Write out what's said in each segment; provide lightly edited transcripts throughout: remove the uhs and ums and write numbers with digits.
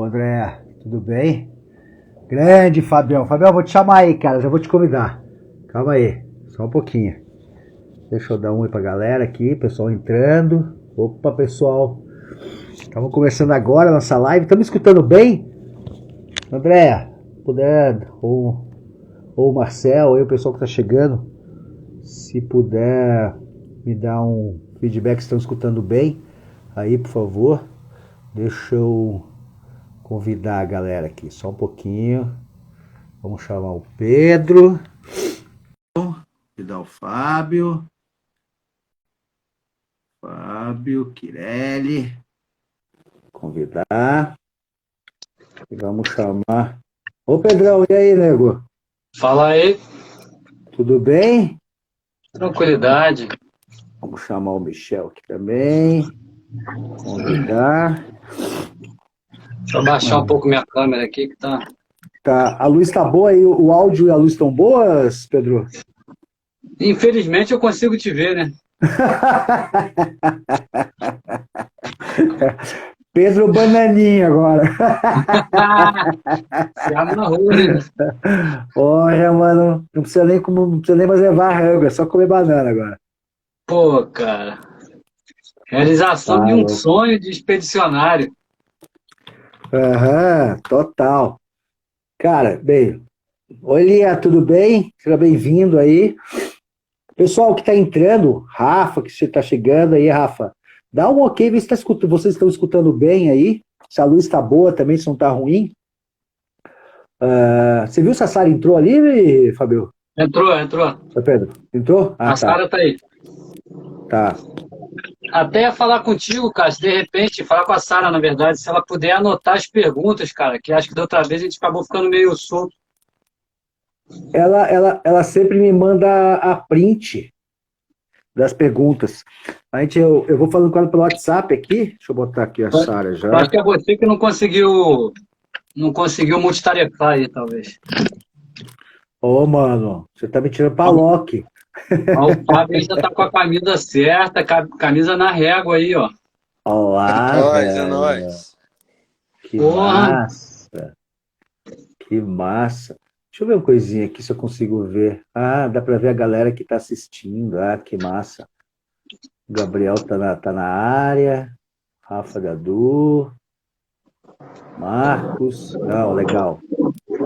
André, tudo bem? Grande Fabião. Fabião, vou te chamar aí, cara, já vou te convidar. Calma aí, só um pouquinho. Deixa eu dar um oi pra galera aqui, pessoal entrando. Opa, pessoal. Estamos começando agora a nossa live. Estamos escutando bem? André, puder, ou o Marcel, ou o pessoal que tá chegando, se puder me dar um feedback se estão escutando bem, aí, por favor. Deixa eu convidar a galera aqui, só um pouquinho. Vamos chamar o Pedro. Convidar o Fábio. Fábio Quirelli. Convidar. E vamos chamar. Ô Pedrão, e aí, nego? Fala aí. Tudo bem? Tranquilidade. Vamos chamar o Michel aqui também. Convidar. Deixa eu baixar um pouco minha câmera aqui que tá. Tá, a luz tá boa aí, o áudio e a luz estão boas, Pedro? Infelizmente eu consigo te ver, né? Pedro Bananinha agora. Se amarrou, né? Olha, mano, não precisa nem mais levar rango, é só comer banana agora. Pô, cara. Realização de um sonho de expedicionário. Aham, total. Cara, bem, oi Lia, tudo bem? Seja bem-vindo aí. Pessoal que tá entrando, Rafa, que você tá chegando aí, Rafa, dá um ok, vê se tá escutando, vocês estão escutando bem aí, se a luz tá boa também, se não tá ruim. Você viu se a Sara entrou ali, Fabio? Entrou. Oi, Pedro, entrou? A Sara tá aí. Tá. Até ia falar contigo, cara, se de repente, falar com a Sara, na verdade, se ela puder anotar as perguntas, cara, que acho que da outra vez a gente acabou ficando meio solto. Ela sempre me manda a print das perguntas. Eu vou falando com ela pelo WhatsApp aqui. Deixa eu botar aqui a Sara já. Acho que é você que não conseguiu multitarefar aí, talvez. Ô, mano, você tá me tirando pra Loki. Ó, o Fábio já tá com a camisa certa, camisa na régua aí, ó. Olá, É nóis. Que Porra. massa. Que massa. Deixa eu ver uma coisinha aqui se eu consigo ver. Ah, dá pra ver a galera que tá assistindo. Ah, que massa. O Gabriel tá na área. Rafa Gadu. Marcos. Não, legal.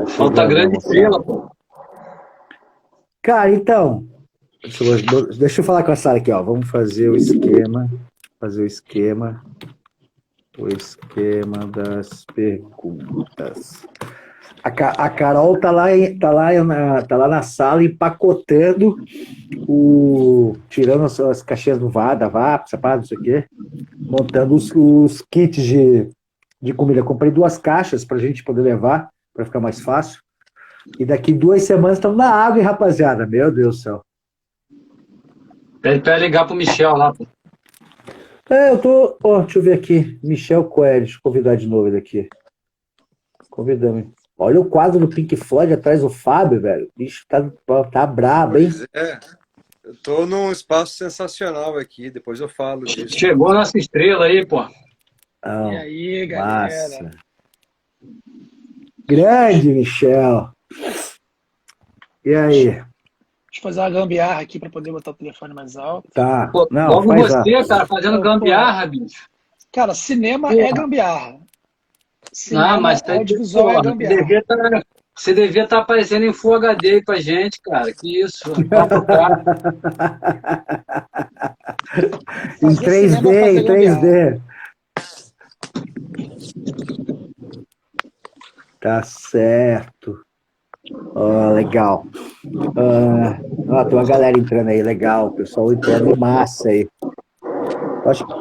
Falta grande estrela, pô. Cara, então, deixa eu falar com a Sara aqui, ó. Vamos fazer o esquema. O esquema das perguntas. A Carol tá lá na sala empacotando tirando as caixinhas da VAP, não sei o quê, montando os kits de comida. Eu comprei 2 caixas pra gente poder levar, pra ficar mais fácil. E daqui 2 semanas estamos na água, hein, rapaziada? Meu Deus do céu. Pede pra ligar pro Michel lá, pô. Eu tô. Deixa eu ver aqui. Michel Coelho, deixa eu convidar de novo ele aqui. Convidamos. Olha o quadro do Pink Floyd atrás do Fábio, velho. O bicho tá brabo, hein? Pois é. Eu tô num espaço sensacional aqui, depois eu falo disso. Chegou nossa estrela aí, pô. Oh, E aí, galera? Massa. Grande, Michel. E aí? Deixa eu fazer uma gambiarra aqui pra poder botar o telefone mais alto. Tá. Pô, Não, logo faz você, cara, fazendo gambiarra, bicho. Cara, cinema é gambiarra. Cinema, Não, mas audiovisual é gambiarra. Você devia estar aparecendo em Full HD aí pra gente, cara. Que isso? Em 3D. Tá certo. Legal. Tem uma galera entrando aí, legal. O pessoal entrando em massa aí. Acho que...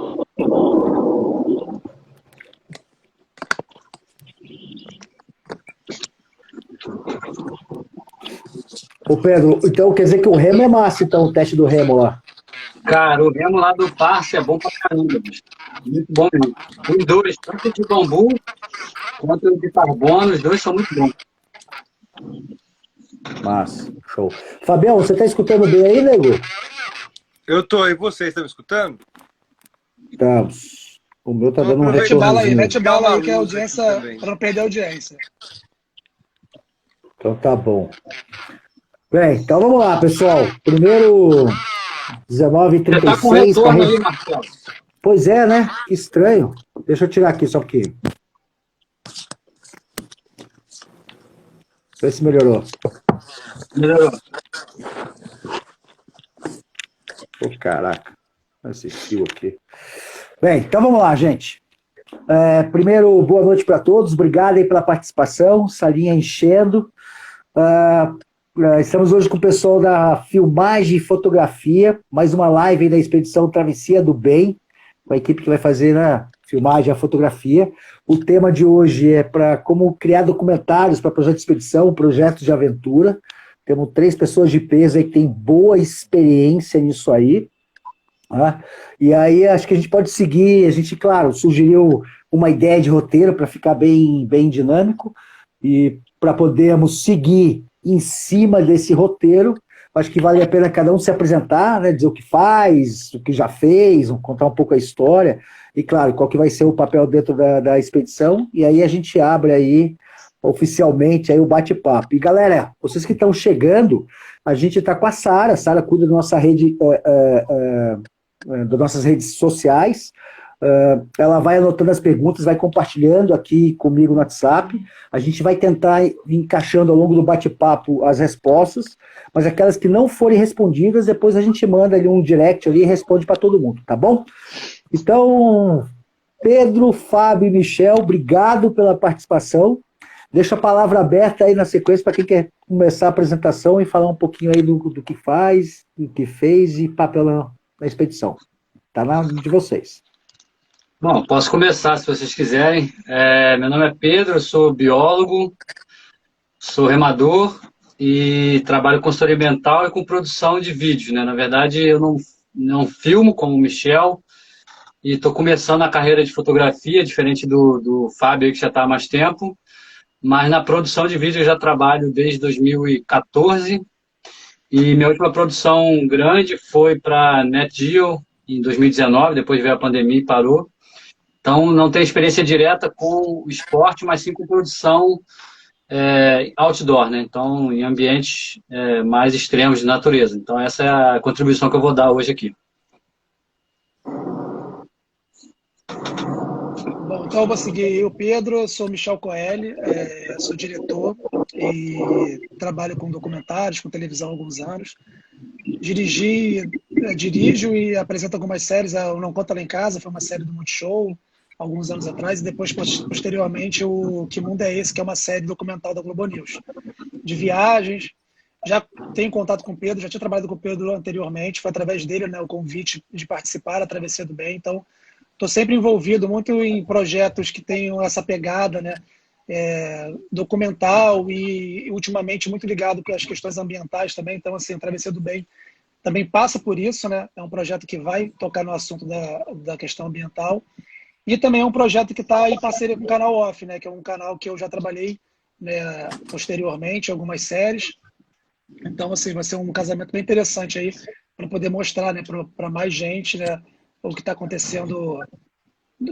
Ô Pedro, então quer dizer que o remo é massa, então, o teste do remo lá. Cara, o remo lá do Parse é bom pra caramba, bicho. Muito bom mesmo. Os dois, tanto de bambu quanto de carbono, os dois são muito bons. Massa, show. Fabião, você tá escutando bem aí, nego? Eu tô, e vocês estão me escutando? Estamos. O meu tá Vamos dando um Mete bala aí, retornozinho. mete bala aí, que a Calma, luz aqui audiência, também. para não perder a audiência. Então tá bom. Bem, então vamos lá, pessoal. Primeiro, Você tá com 19h36. retorno aí, Marcelo. Pois é, né? Que estranho. Deixa eu tirar aqui só um pouquinho. Vê se melhorou. Melhorou. Ô, caraca. Esse fio aqui. Bem, então vamos lá, gente. Primeiro, boa noite para todos. Obrigado aí pela participação. Salinha enchendo. Estamos hoje com o pessoal da filmagem e fotografia. Mais uma live aí da Expedição Travessia do Bem, com a equipe que vai fazer a filmagem e a fotografia. O tema de hoje é para como criar documentários para projeto de expedição, projetos de aventura. Temos 3 pessoas de peso aí que têm boa experiência nisso aí. Tá? E aí acho que a gente pode seguir, a gente, claro, sugeriu uma ideia de roteiro para ficar bem dinâmico e para podermos seguir em cima desse roteiro. Acho que vale a pena cada um se apresentar, né, dizer o que faz, o que já fez, contar um pouco a história e, claro, qual que vai ser o papel dentro da expedição, e aí a gente abre aí oficialmente aí o bate-papo. E galera, vocês que estão chegando, a gente está com a Sara cuida da nossa rede, das nossas redes sociais. Ela vai anotando as perguntas, vai compartilhando aqui comigo no WhatsApp. A gente vai tentar ir encaixando ao longo do bate-papo as respostas, mas aquelas que não forem respondidas, depois a gente manda ali um direct ali e responde para todo mundo, tá bom? Então, Pedro, Fábio e Michel, obrigado pela participação. Deixa a palavra aberta aí na sequência para quem quer começar a apresentação e falar um pouquinho aí do que faz, do que fez e papel na expedição. Tá na mão de vocês. Bom, posso começar se vocês quiserem. Meu nome é Pedro, eu sou biólogo, sou remador e trabalho com consultoria ambiental e com produção de vídeos, né? Na verdade, eu não filmo como o Michel e estou começando a carreira de fotografia, diferente do Fábio, que já está há mais tempo. Mas na produção de vídeo eu já trabalho desde 2014 e minha última produção grande foi para NetGeo em 2019, depois veio a pandemia e parou. Então não tenho experiência direta com o esporte, mas sim com produção outdoor, né? Então em ambientes mais extremos de natureza. Então essa é a contribuição que eu vou dar hoje aqui. Bom, então eu vou seguir o Pedro, eu sou Michel Coelho, sou diretor e trabalho com documentários, com televisão há alguns anos. Dirijo e apresento algumas séries, o Não Conta Lá em Casa, foi uma série do Multishow, alguns anos atrás, e depois, posteriormente, o Que Mundo é Esse?, que é uma série documental da Globo News, de viagens. Já tenho contato com o Pedro, já tinha trabalhado com o Pedro anteriormente, foi através dele, né, o convite de participar da Travessia do Bem, então estou sempre envolvido muito em projetos que tenham essa pegada, né, documental e ultimamente muito ligado com as questões ambientais também. Então, assim, a Travessia do Bem também passa por isso, né? É um projeto que vai tocar no assunto da questão ambiental. E também é um projeto que está em parceria com o canal Off, né? Que é um canal que eu já trabalhei, né, posteriormente, em algumas séries. Então, assim, vai ser um casamento bem interessante aí para poder mostrar, né, para mais gente, né, o que está acontecendo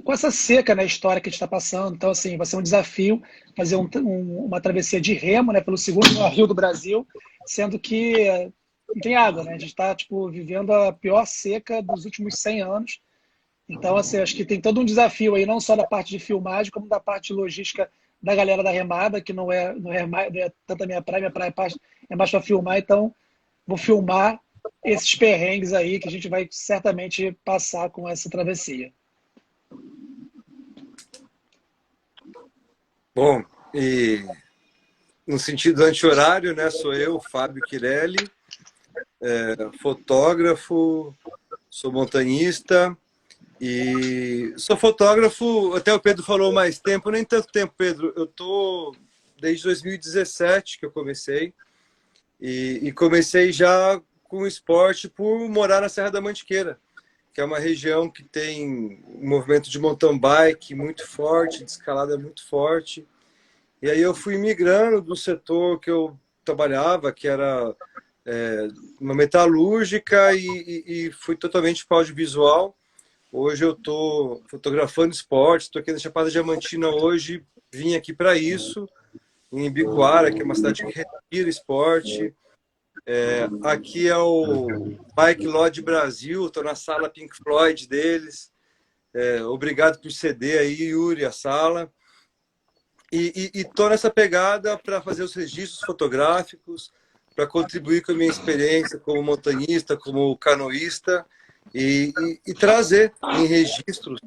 com essa seca, né, história que a gente está passando. Então, assim, vai ser um desafio fazer uma travessia de remo, né, pelo segundo maior rio do Brasil, sendo que não tem água, né? A gente está vivendo a pior seca dos últimos 100 anos. Então, assim, acho que tem todo um desafio aí, não só da parte de filmagem, como da parte de logística da galera da remada, que não é tanto a minha praia é mais para filmar. Então, vou filmar esses perrengues aí que a gente vai certamente passar com essa travessia. Bom, e no sentido anti-horário, né, sou eu, Fábio Quirelli, fotógrafo, sou montanhista e sou fotógrafo, até o Pedro falou mais tempo, nem tanto tempo, Pedro, eu tô desde 2017 que eu comecei e comecei já com esporte por morar na Serra da Mantiqueira, que é uma região que tem um movimento de mountain bike muito forte, de escalada muito forte. E aí eu fui migrando do setor que eu trabalhava, que era uma metalúrgica, e fui totalmente para o audiovisual, Hoje eu estou fotografando esporte, estou aqui na Chapada Diamantina hoje, vim aqui para isso, em Ibicoara, que é uma cidade que respira esporte. Aqui é o Bike Lodge Brasil, estou na sala Pink Floyd deles. Obrigado por ceder aí, Yuri, a sala. E estou nessa pegada para fazer os registros fotográficos, para contribuir com a minha experiência como montanhista, como canoísta, e trazer em registros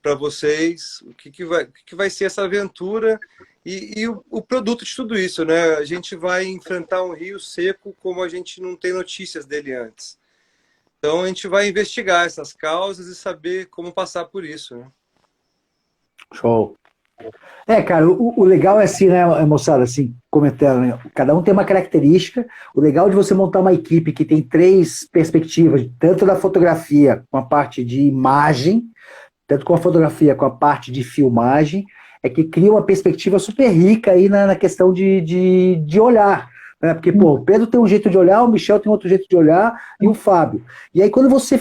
para vocês o que vai ser essa aventura e o produto de tudo isso, né? A gente vai enfrentar um rio seco como a gente não tem notícias dele antes. Então a gente vai investigar essas causas e saber como passar por isso, né? Show. Cara, o legal é assim, né, moçada, assim, comentando, né, cada um tem uma característica. O legal de você montar uma equipe que tem 3 perspectivas, tanto da fotografia com a parte de imagem, tanto com a fotografia com a parte de filmagem, é que cria uma perspectiva super rica aí na questão de olhar. Né? Porque, pô, o Pedro tem um jeito de olhar, o Michel tem outro jeito de olhar, e o Fábio. E aí, quando você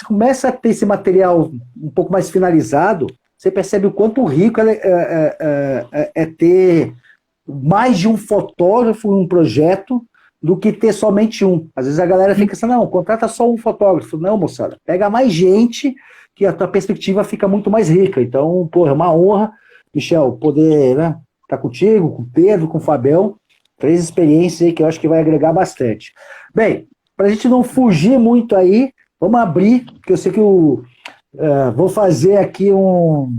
começa a ter esse material um pouco mais finalizado, você percebe o quanto rico é ter mais de um fotógrafo em um projeto do que ter somente um. Às vezes a galera fica assim, não, contrata só um fotógrafo. Não, moçada, pega mais gente que a tua perspectiva fica muito mais rica. Então, pô, é uma honra, Michel, poder, né, estar contigo, com o Pedro, com o Fabião. 3 experiências aí que eu acho que vai agregar bastante. Bem, para a gente não fugir muito aí, vamos abrir, porque eu sei que vou fazer aqui um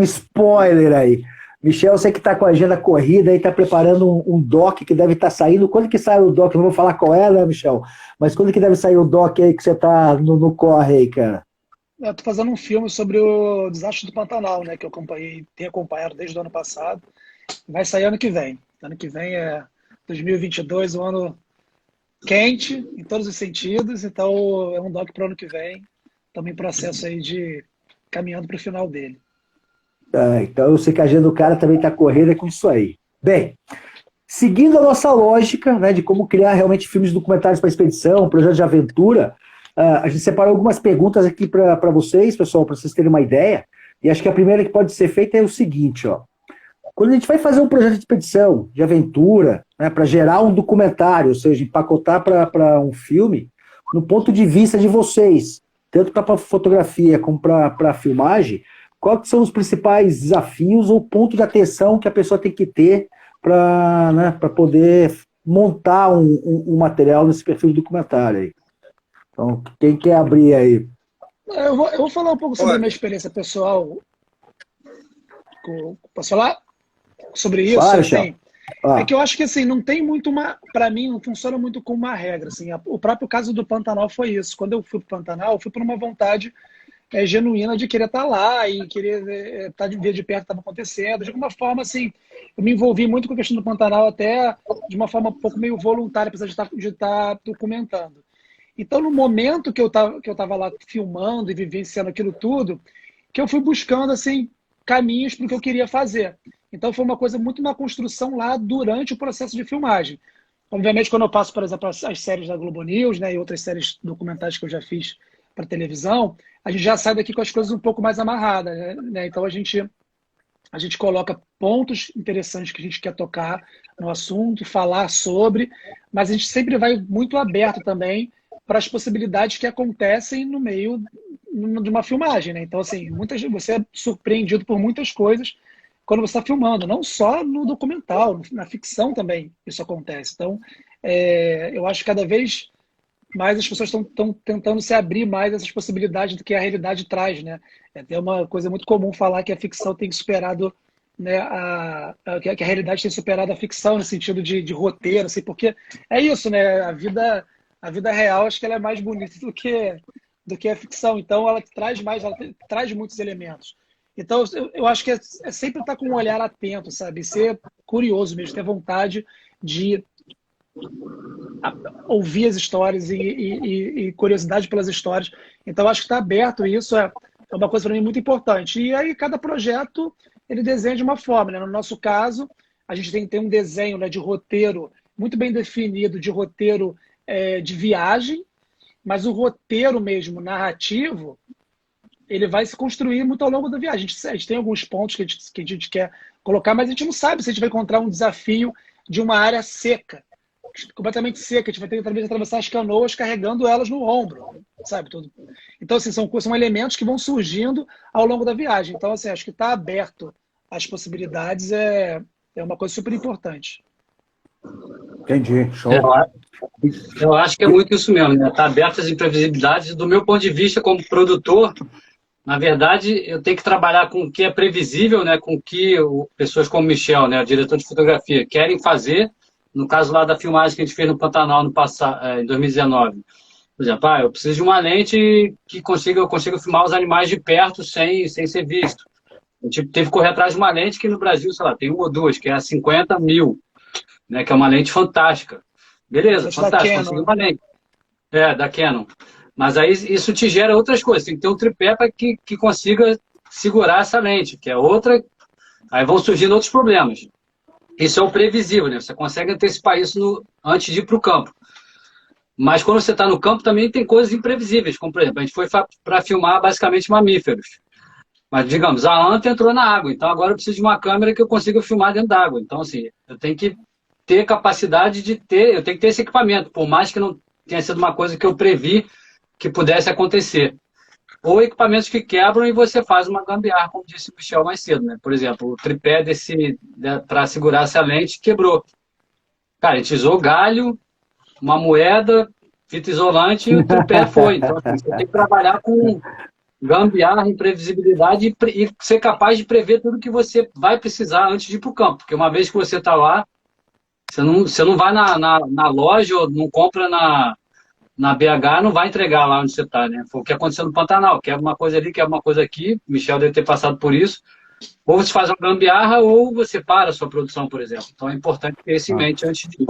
spoiler aí. Michel, você que está com a agenda corrida e está preparando um doc que deve estar saindo. Quando que sai o doc? Não vou falar qual é, né, Michel? Mas quando que deve sair o doc aí que você está no corre aí, cara? Eu tô fazendo um filme sobre o desastre do Pantanal, né? Que eu tenho acompanhado desde o ano passado. Vai sair ano que vem. Ano que vem é 2022, um ano quente em todos os sentidos, então é um doc para o ano que vem. Estamos em processo aí de caminhando para o final dele. Então eu sei que a agenda do cara também está corrida com isso aí. Bem, seguindo a nossa lógica, né, de como criar realmente filmes documentários para expedição, projetos de aventura, a gente separou algumas perguntas aqui para vocês, pessoal, para vocês terem uma ideia. E acho que a primeira que pode ser feita é o seguinte, ó. Quando a gente vai fazer um projeto de expedição, de aventura, né, para gerar um documentário, ou seja, empacotar para um filme, no ponto de vista de vocês, tanto para fotografia como para filmagem, quais são os principais desafios ou pontos de atenção que a pessoa tem que ter para poder montar um material nesse perfil de documentário aí? Então, quem quer abrir aí? Eu vou falar um pouco sobre a minha experiência pessoal. Posso falar? Sobre isso, claro, assim, é que eu acho que assim, não tem muito para mim, não funciona muito como uma regra. Assim, o próprio caso do Pantanal foi isso. Quando eu fui para o Pantanal, eu fui por uma vontade genuína de querer estar lá e querer estar ver de perto o que estava acontecendo. De alguma forma, assim, eu me envolvi muito com a questão do Pantanal, até de uma forma um pouco meio voluntária, apesar de estar documentando. Então, no momento que eu estava lá filmando e vivenciando aquilo tudo, que eu fui buscando assim caminhos para o que eu queria fazer. Então foi uma coisa muito na construção lá durante o processo de filmagem. Obviamente, quando eu passo, por exemplo, as séries da Globo News, né, e outras séries documentais que eu já fiz para televisão, a gente já sai daqui com as coisas um pouco mais amarradas, né? Então a gente coloca pontos interessantes que a gente quer tocar no assunto, falar sobre, mas a gente sempre vai muito aberto também para as possibilidades que acontecem no meio de uma filmagem, né? Então, assim, você é surpreendido por muitas coisas quando você está filmando, não só no documental, na ficção também isso acontece. Então, eu acho que cada vez mais as pessoas estão tentando se abrir mais a essas possibilidades do que a realidade traz, né? É até uma coisa muito comum falar que a ficção tem superado, né, que a realidade tem superado a ficção no sentido de roteiro, assim, porque é isso, né? A vida real, acho que ela é mais bonita do que a ficção. Então, ela traz muitos elementos. Então, eu acho que é sempre estar com um olhar atento, sabe? Ser curioso mesmo, ter vontade de ouvir as histórias e curiosidade pelas histórias. Então, acho que está aberto isso é uma coisa para mim muito importante. E aí, cada projeto, ele desenha de uma forma, né? No nosso caso, a gente tem que ter um desenho, né, de roteiro muito bem definido, de roteiro de viagem, mas o roteiro mesmo, narrativo, ele vai se construir muito ao longo da viagem. A gente tem alguns pontos que a gente quer colocar, mas a gente não sabe se a gente vai encontrar um desafio de uma área seca, completamente seca. A gente vai ter que talvez atravessar as canoas carregando elas no ombro, sabe? Tudo. Então, assim, são elementos que vão surgindo ao longo da viagem. Então, assim, acho que estar aberto às possibilidades é uma coisa super importante. Entendi, show. Eu acho que é muito isso mesmo, né? Tá aberto às imprevisibilidades. Do meu ponto de vista, como produtor, na verdade, eu tenho que trabalhar com o que é previsível, né? Com o que pessoas como Michel, né, o diretor de fotografia, querem fazer. No caso lá da filmagem que a gente fez no Pantanal no passado, em 2019. Por exemplo, eu preciso de uma lente que eu consiga filmar os animais de perto sem ser visto. A gente teve que correr atrás de uma lente que no Brasil, sei lá, tem uma ou duas, que é a 50.000, né? Que é uma lente fantástica. Beleza, fantástico, consegui uma lente. Da Canon. Mas aí isso te gera outras coisas. Tem que ter um tripé para que consiga segurar essa lente, que é outra. Aí vão surgindo outros problemas. Isso é o previsível, né? Você consegue antecipar isso antes de ir para o campo. Mas quando você está no campo também tem coisas imprevisíveis, como por exemplo, a gente foi para filmar basicamente mamíferos. Mas, digamos, a anta entrou na água, então agora eu preciso de uma câmera que eu consiga filmar dentro da água. Então, assim, eu tenho que ter capacidade eu tenho que ter esse equipamento, por mais que não tenha sido uma coisa que eu previ que pudesse acontecer. Ou equipamentos que quebram e você faz uma gambiarra, como disse o Michel mais cedo, né? Por exemplo, o tripé para segurar essa lente quebrou. Cara, a gente usou galho, uma moeda, fita isolante e o tripé foi. Então, assim, você tem que trabalhar com gambiarra, imprevisibilidade e ser capaz de prever tudo que você vai precisar antes de ir para o campo. Porque uma vez que você está lá, você não vai na loja ou não compra na BH, não vai entregar lá onde você está, né? Foi o que aconteceu no Pantanal. Quer uma coisa ali, quer uma coisa aqui. O Michel deve ter passado por isso. Ou você faz uma gambiarra ou você para a sua produção, por exemplo. Então é importante ter isso em mente antes de ir.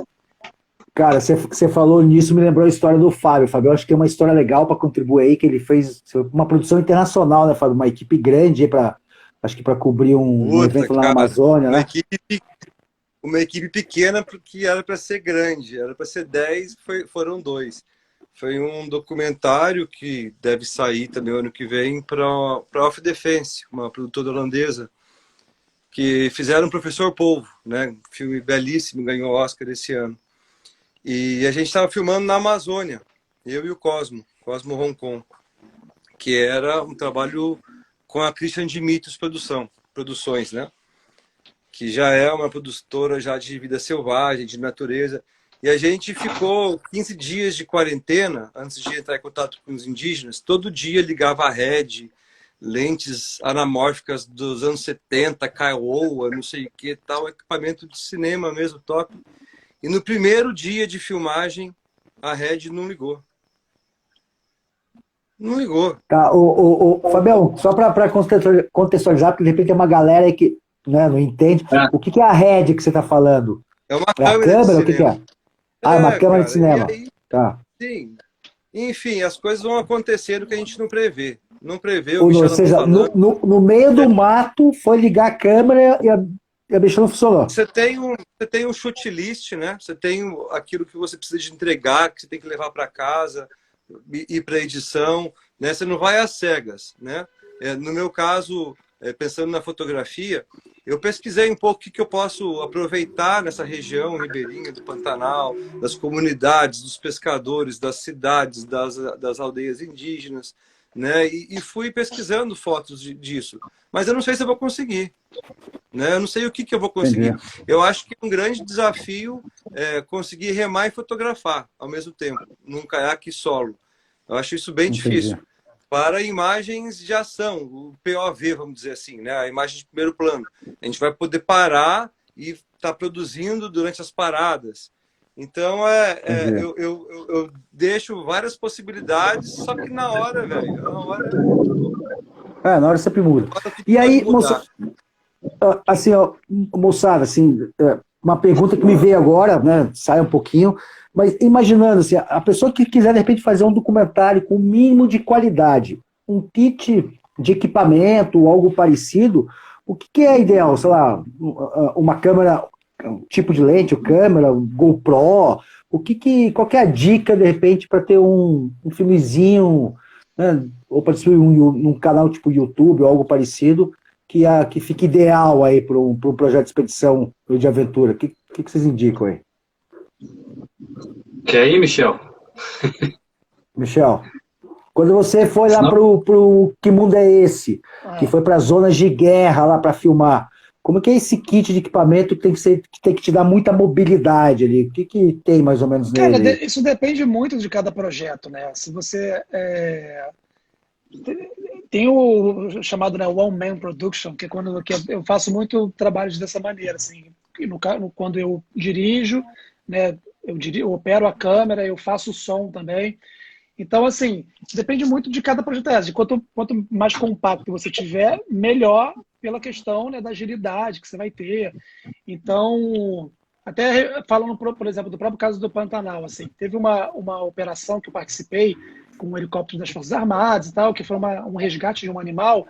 Cara, você falou nisso, me lembrou a história do Fábio. Fábio, eu acho que tem uma história legal para contribuir aí, que ele fez uma produção internacional, né, Fábio? Uma equipe grande aí acho que para cobrir um evento lá na Amazônia, né? Uma equipe pequena que era para ser grande, era para ser 10, foram 2. Foi um documentário que deve sair também ano que vem para Off Defense, uma produtora holandesa, que fizeram o Professor Polvo, né? Um filme belíssimo, ganhou Oscar esse ano. E a gente estava filmando na Amazônia, eu e o Cosmo Hong Kong, que era um trabalho com a Christian Dimitrios Produções, né? Que já é uma produtora já de vida selvagem, de natureza. E a gente ficou 15 dias de quarentena, antes de entrar em contato com os indígenas. Todo dia ligava a rede, lentes anamórficas dos anos 70, Kiowa, não sei o que, tal, equipamento de cinema mesmo, top. E no primeiro dia de filmagem, a rede não ligou. Não ligou. Tá, Fabião, só para contextualizar, porque de repente tem uma galera aí que, né, não entende. O que é a rede que você está falando? É uma câmera? O que é? Ah, é uma câmera de cinema. Aí, tá. Sim. Enfim, as coisas vão acontecendo que a gente não prevê. Não prevê, ou seja, no meio do mato, foi ligar a câmera e a bicha não funcionou. Você tem um shoot list, né? Você tem aquilo que você precisa de entregar, que você tem que levar para casa, ir para edição, né? Você não vai às cegas, né? No meu caso, pensando na fotografia, eu pesquisei um pouco o que eu posso aproveitar nessa região ribeirinha do Pantanal, das comunidades, dos pescadores, das cidades, das aldeias indígenas, né? E fui pesquisando fotos disso. Mas eu não sei se eu vou conseguir, né? Eu não sei o que eu vou conseguir. Entendi. Eu acho que um grande desafio é conseguir remar e fotografar ao mesmo tempo, num caiaque solo. Eu acho isso bem difícil. Para imagens de ação, o POV, vamos dizer assim, né? A imagem de primeiro plano. A gente vai poder parar e estar produzindo durante as paradas. Então, eu deixo várias possibilidades, só que na hora, velho, na hora sempre muda. E aí, assim, moçada, assim, uma pergunta que me veio agora, né? Sai um pouquinho, mas imaginando assim, a pessoa que quiser de repente fazer um documentário com o mínimo de qualidade, um kit de equipamento ou algo parecido, o que é ideal? Sei lá, uma câmera tipo de lente, o câmera, o GoPro, qual que é a dica, de repente, para ter um filmezinho, né, ou para distribuir num canal tipo YouTube ou algo parecido, que fique ideal aí para um projeto de expedição ou de aventura? O que vocês indicam aí? Quer ir, Michel? Michel, quando você foi lá Senão, pro Que Mundo é Esse? Que Ah, foi para zonas de guerra lá para filmar. Como que é esse kit de equipamento que tem que te dar muita mobilidade ali? O que tem mais ou menos cara, nele aí? isso depende muito de cada projeto, né? Se você tem o chamado, né, One Man Production, que é quando que eu faço muito trabalhos dessa maneira, assim, quando eu dirijo, né, eu opero a câmera, eu faço o som também. Então, assim, depende muito de cada projeto. Quanto mais compacto você tiver, melhor pela questão, né, da agilidade que você vai ter. Então, até falando, por exemplo, do próprio caso do Pantanal, assim, teve uma operação que eu participei com um helicóptero das Forças Armadas e tal, que foi um resgate de um animal,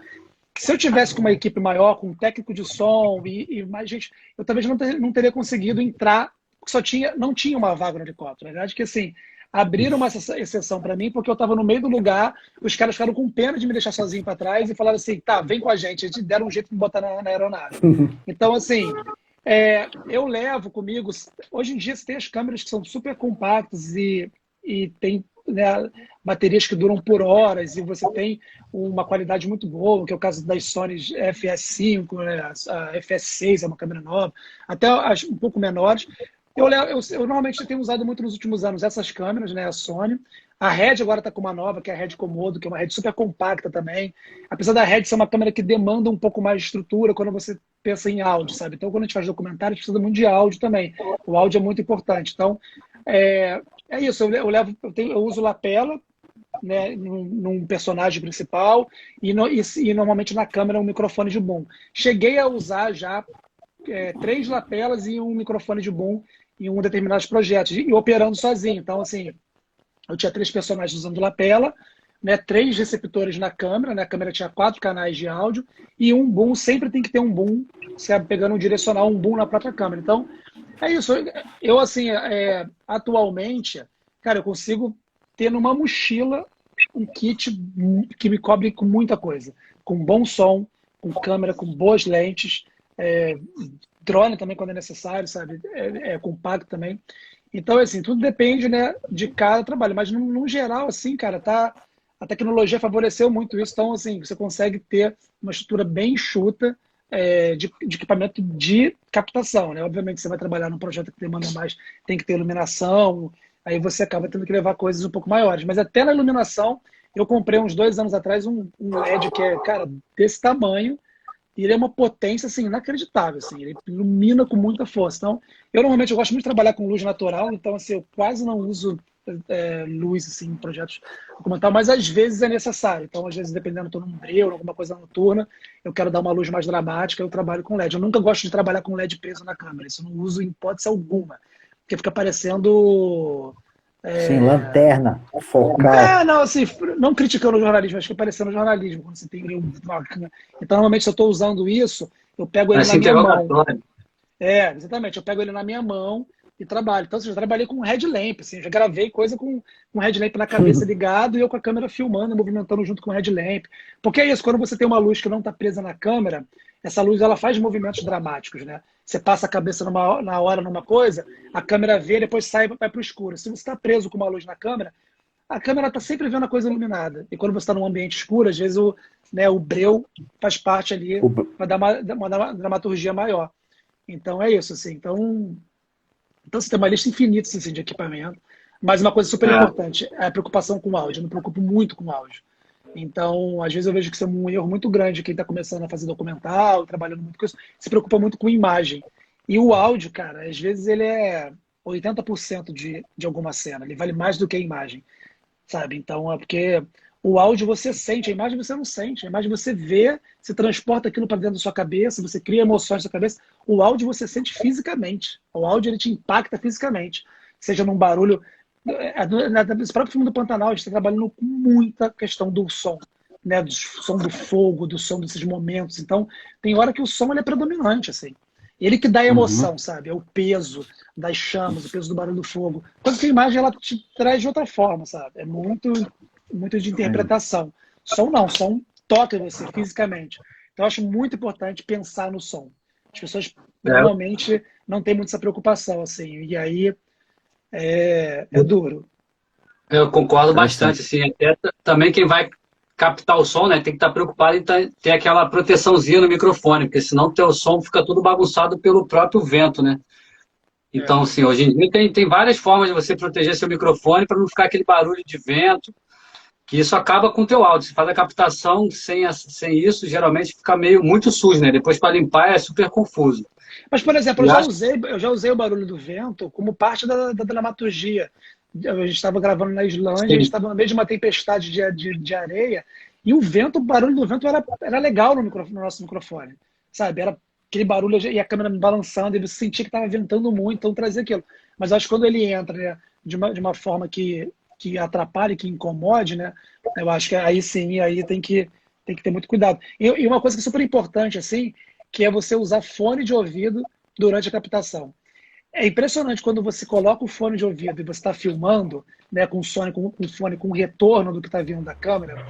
que se eu tivesse com uma equipe maior, com um técnico de som e mais gente, eu talvez não teria conseguido entrar, porque não tinha uma vaga no helicóptero. Na verdade, que assim, abriram uma exceção para mim, porque eu estava no meio do lugar, os caras ficaram com pena de me deixar sozinho para trás e falaram assim: tá, vem com a gente. Eles deram um jeito de me botar na aeronave. Então, assim, eu levo comigo. Hoje em dia, você tem as câmeras que são super compactas e tem, né, baterias que duram por horas e você tem uma qualidade muito boa, que é o caso das Sony FS5, né, a FS6 é uma câmera nova, até as um pouco menores. Eu normalmente tenho usado muito nos últimos anos essas câmeras, né, a Sony. A Red agora está com uma nova, que é a Red Komodo, que é uma Red super compacta também. Apesar da Red ser uma câmera que demanda um pouco mais de estrutura quando você pensa em áudio, sabe? Então, quando a gente faz documentário, a gente precisa muito de áudio também. O áudio é muito importante. Então, é isso. Eu uso lapela, né, num personagem principal e normalmente na câmera um microfone de boom. Cheguei a usar já 3 lapelas e um microfone de boom em um determinados projetos e operando sozinho. Então, assim, eu tinha 3 personagens usando lapela, né, 3 receptores na câmera, né, a câmera tinha 4 canais de áudio e um boom, sempre tem que ter um boom, você pegando um direcional, um boom na própria câmera. Então, é isso. Eu, assim, atualmente, cara, eu consigo ter numa mochila um kit que me cobre com muita coisa. Com bom som, com câmera, com boas lentes, drone também quando é necessário, sabe? Compacto também. Então, assim, tudo depende, né, de cada trabalho. Mas, no geral, assim, cara, a tecnologia favoreceu muito isso. Então, assim, você consegue ter uma estrutura bem enxuta, de equipamento de captação, né? Obviamente, você vai trabalhar num projeto que demanda mais, tem que ter iluminação, aí você acaba tendo que levar coisas um pouco maiores. Mas até na iluminação, eu comprei uns 2 anos atrás um LED que é, cara, desse tamanho, e ele é uma potência, assim, inacreditável, assim, ele ilumina com muita força. Então, eu gosto muito de trabalhar com luz natural, então, assim, eu quase não uso luz, assim, em projetos documentais, mas às vezes é necessário. Então, às vezes, dependendo, estou num breu, alguma coisa noturna, eu quero dar uma luz mais dramática, eu trabalho com LED. Eu nunca gosto de trabalhar com LED preso na câmera, isso eu não uso em hipótese alguma, porque fica parecendo... Sim, lanterna, focal. Não, assim, não criticando o jornalismo, acho que parecendo jornalismo, quando você tem uma... Então, normalmente, se eu estou usando isso, eu pego ele esse na minha mão. interrogatório. Exatamente. Eu pego ele na minha mão e trabalho. Então, assim, eu já trabalhei com headlamp, assim, já gravei coisa com headlamp na cabeça ligado e eu com a câmera filmando, movimentando junto com o headlamp. Porque é isso, quando você tem uma luz que não está presa na câmera, essa luz ela faz movimentos dramáticos, né? Você passa a cabeça na hora numa coisa, a câmera vê, depois sai e vai para o escuro. Se você está preso com uma luz na câmera, a câmera está sempre vendo a coisa iluminada. E quando você está num ambiente escuro, às vezes o breu faz parte ali O, para dar uma dramaturgia maior. Então é isso, assim. Então você tem uma lista infinita assim, de equipamento. Mas uma coisa super É. importante é a preocupação com o áudio. Eu me preocupo muito com o áudio. Então, às vezes eu vejo que isso é um erro muito grande. Quem está começando a fazer documental, trabalhando muito com isso, se preocupa muito com imagem. E o áudio, cara, às vezes ele é 80% de alguma cena. Ele vale mais do que a imagem, sabe? Então, é porque o áudio você sente, a imagem você não sente. A imagem você vê, você transporta aquilo para dentro da sua cabeça, você cria emoções na sua cabeça. O áudio você sente fisicamente. O áudio ele te impacta fisicamente. Seja num barulho. Nesse próprio filme do Pantanal, a gente está trabalhando com muita questão do som, né? Do som do fogo, do som desses momentos. Então, tem hora que o som ele é predominante, assim. Ele que dá Uhum. emoção, sabe? É o peso das chamas, o peso do barulho do fogo. Quando que a imagem ela te traz de outra forma, sabe? É muito de Sim. interpretação. Som não, som toca você fisicamente. Então eu acho muito importante pensar no som. As pessoas É, normalmente não têm muito essa preocupação, assim, e aí é duro. eu concordo bastante, Interessante. assim, até também quem vai captar o som, né, tem que estar preocupado em ter aquela proteçãozinha no microfone, porque senão o teu som fica todo bagunçado pelo próprio vento, né? É. Então, assim, hoje em dia tem várias formas de você proteger seu microfone para não ficar aquele barulho de vento, que isso acaba com o teu áudio. Você faz a captação sem isso, geralmente fica meio muito sujo, né? Depois para limpar é super confuso. Mas, por exemplo, E acho eu já usei o barulho do vento como parte da dramaturgia. A gente estava gravando na Islândia, a gente que estava no meio de uma tempestade de areia, e o vento, o barulho do vento era legal no nosso microfone, sabe? Era aquele barulho e a câmera balançando, e você sentia que estava ventando muito, então trazia aquilo. Mas acho que quando ele entra, né, de uma forma que atrapalhe, que incomode, né? Eu acho que aí sim, aí tem que ter muito cuidado. E uma coisa que é super importante, assim, que é você usar fone de ouvido durante a captação. É impressionante quando você coloca o fone de ouvido e você está filmando, né, com fone, com retorno do que está vindo da câmera,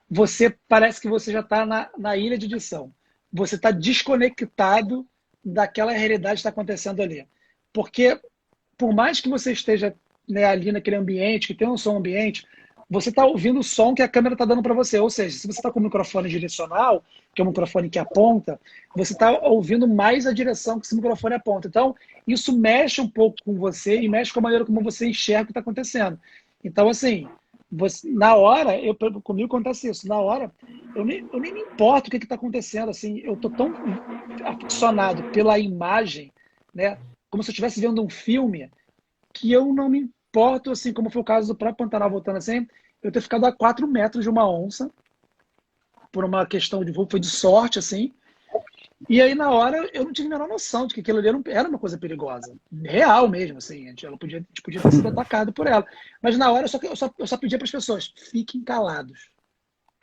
você parece que você já está na ilha de edição. Você está desconectado daquela realidade que está acontecendo ali. Porque por mais que você esteja, né, ali naquele ambiente, que tem um som ambiente, você está ouvindo o som que a câmera está dando para você. Ou seja, se você está com o microfone direcional, que é um microfone que aponta, você está ouvindo mais a direção que esse microfone aponta. Então, isso mexe um pouco com você e mexe com a maneira como você enxerga o que está acontecendo. Então, assim, na hora, comigo acontece isso. Na hora, eu nem me importo o que está acontecendo. Assim, eu estou tão aficionado pela imagem, né? Como se eu estivesse vendo um filme, que eu não me importo, assim, como foi o caso do próprio Pantanal voltando assim, eu ter ficado a 4 metros de uma onça, por uma questão de voo, foi de sorte, assim, e aí na hora eu não tive a menor noção de que aquilo ali era uma coisa perigosa, real mesmo, assim, a gente podia ter sido atacado por ela, mas na hora eu só pedia para as pessoas, fiquem calados,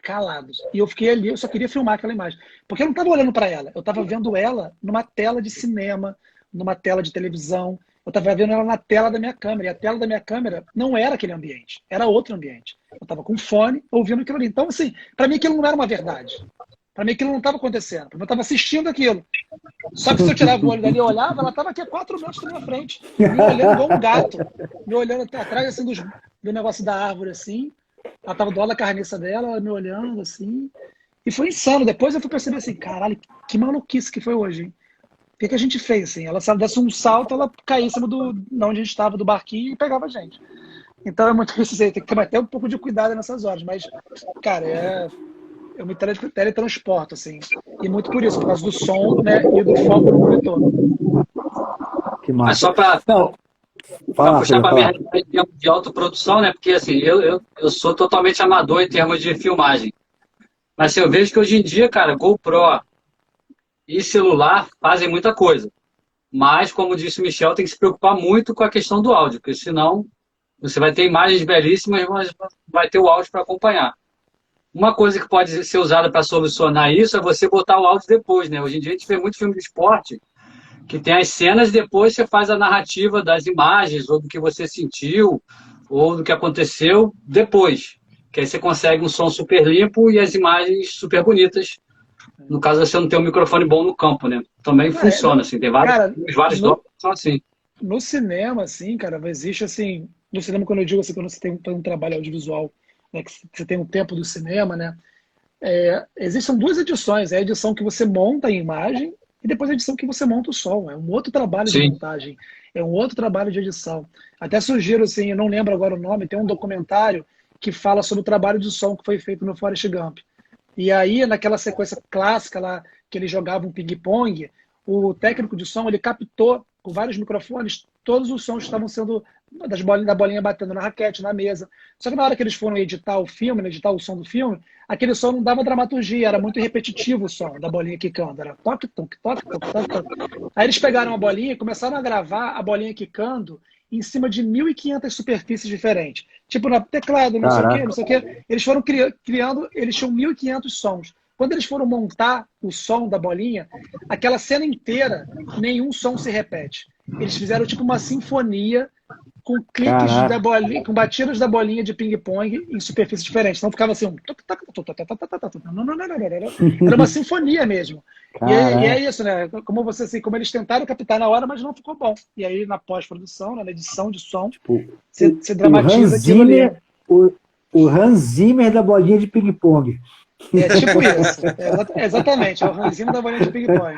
calados, e eu fiquei ali, eu só queria filmar aquela imagem, porque eu não estava olhando para ela, eu estava vendo ela numa tela de cinema, numa tela de televisão, eu estava vendo ela na tela da minha câmera, e a tela da minha câmera não era aquele ambiente, era outro ambiente. Eu estava com fone, ouvindo aquilo ali. Então, assim, para mim aquilo não era uma verdade. Para mim aquilo não estava acontecendo. Eu estava assistindo aquilo. Só que se eu tirava o olho dali e olhava, ela estava aqui a 4 metros da minha frente, me olhando igual um gato, me olhando atrás assim, do negócio da árvore, assim. Ela estava do lado da carniça dela, ela me olhando, assim. E foi insano. Depois eu fui perceber assim, caralho, que maluquice que foi hoje, hein? O que a gente fez, assim? Ela, se ela desse um salto, ela caía em cima de onde a gente estava, do barquinho, e pegava a gente. Então é muito isso aí, tem que ter até um pouco de cuidado nessas horas. Mas, cara, eu me teletransporto, assim. E muito por isso, por causa do som, né, e do foco no monitor. Que Mas massa. só para Não, fala, puxar Pedro, para a minha fala. realidade em termos de autoprodução, né? Porque assim, eu sou totalmente amador em termos de filmagem. Mas assim, eu vejo que hoje em dia, cara, GoPro e celular fazem muita coisa. Mas, como disse o Michel, tem que se preocupar muito com a questão do áudio, porque senão você vai ter imagens belíssimas, mas vai ter o áudio para acompanhar. Uma coisa que pode ser usada para solucionar isso é você botar o áudio depois, né? Hoje em dia a gente vê muito filme de esporte que tem as cenas e depois você faz a narrativa das imagens, ou do que você sentiu, ou do que aconteceu depois. Que aí você consegue um som super limpo e as imagens super bonitas. No caso, você não tem um microfone bom no campo, né? Também Não, funciona, assim. Tem vários, cara, vários no, docs que são assim. no cinema, assim, cara, existe assim. No cinema, quando eu digo assim, quando você tem um trabalho audiovisual, né, que você tem um tempo do cinema, né? Existem duas edições. É a edição que você monta a imagem e depois a edição que você monta o som. É um outro trabalho de Sim. montagem, é um outro trabalho de edição. Até sugiro, assim, eu não lembro agora o nome, tem um documentário que fala sobre o trabalho de som que foi feito no Forrest Gump. E aí, naquela sequência clássica lá, que ele jogava um ping-pong, o técnico de som, ele captou com vários microfones todos os sons que estavam sendo da bolinha batendo na raquete, na mesa. Só que na hora que eles foram editar o filme, né, editar o som do filme, aquele som não dava dramaturgia, era muito repetitivo o som da bolinha quicando. Era toque, toque, toque, toque, toque, toque. Aí eles pegaram a bolinha e começaram a gravar a bolinha quicando em cima de 1.500 superfícies diferentes. Tipo, no teclado, não sei o quê, não Caraca. sei o quê. Eles foram criando, eles tinham 1.500 sons. Quando eles foram montar o som da bolinha, aquela cena inteira, nenhum som se repete. Eles fizeram tipo uma sinfonia com cliques Caraca. da bolinha, com batidas da bolinha de ping-pong em superfícies diferentes. Então ficava assim, era uma sinfonia mesmo. E é isso, né? Como você assim, como eles tentaram captar na hora, mas não ficou bom. E aí na pós-produção, na edição de som, Tipo, você o Hans dramatiza aquilo ali. Zimmer, o Hans Zimmer da bolinha de ping-pong. É tipo isso. Exatamente, é o ranzinho da bolinha de ping-pong.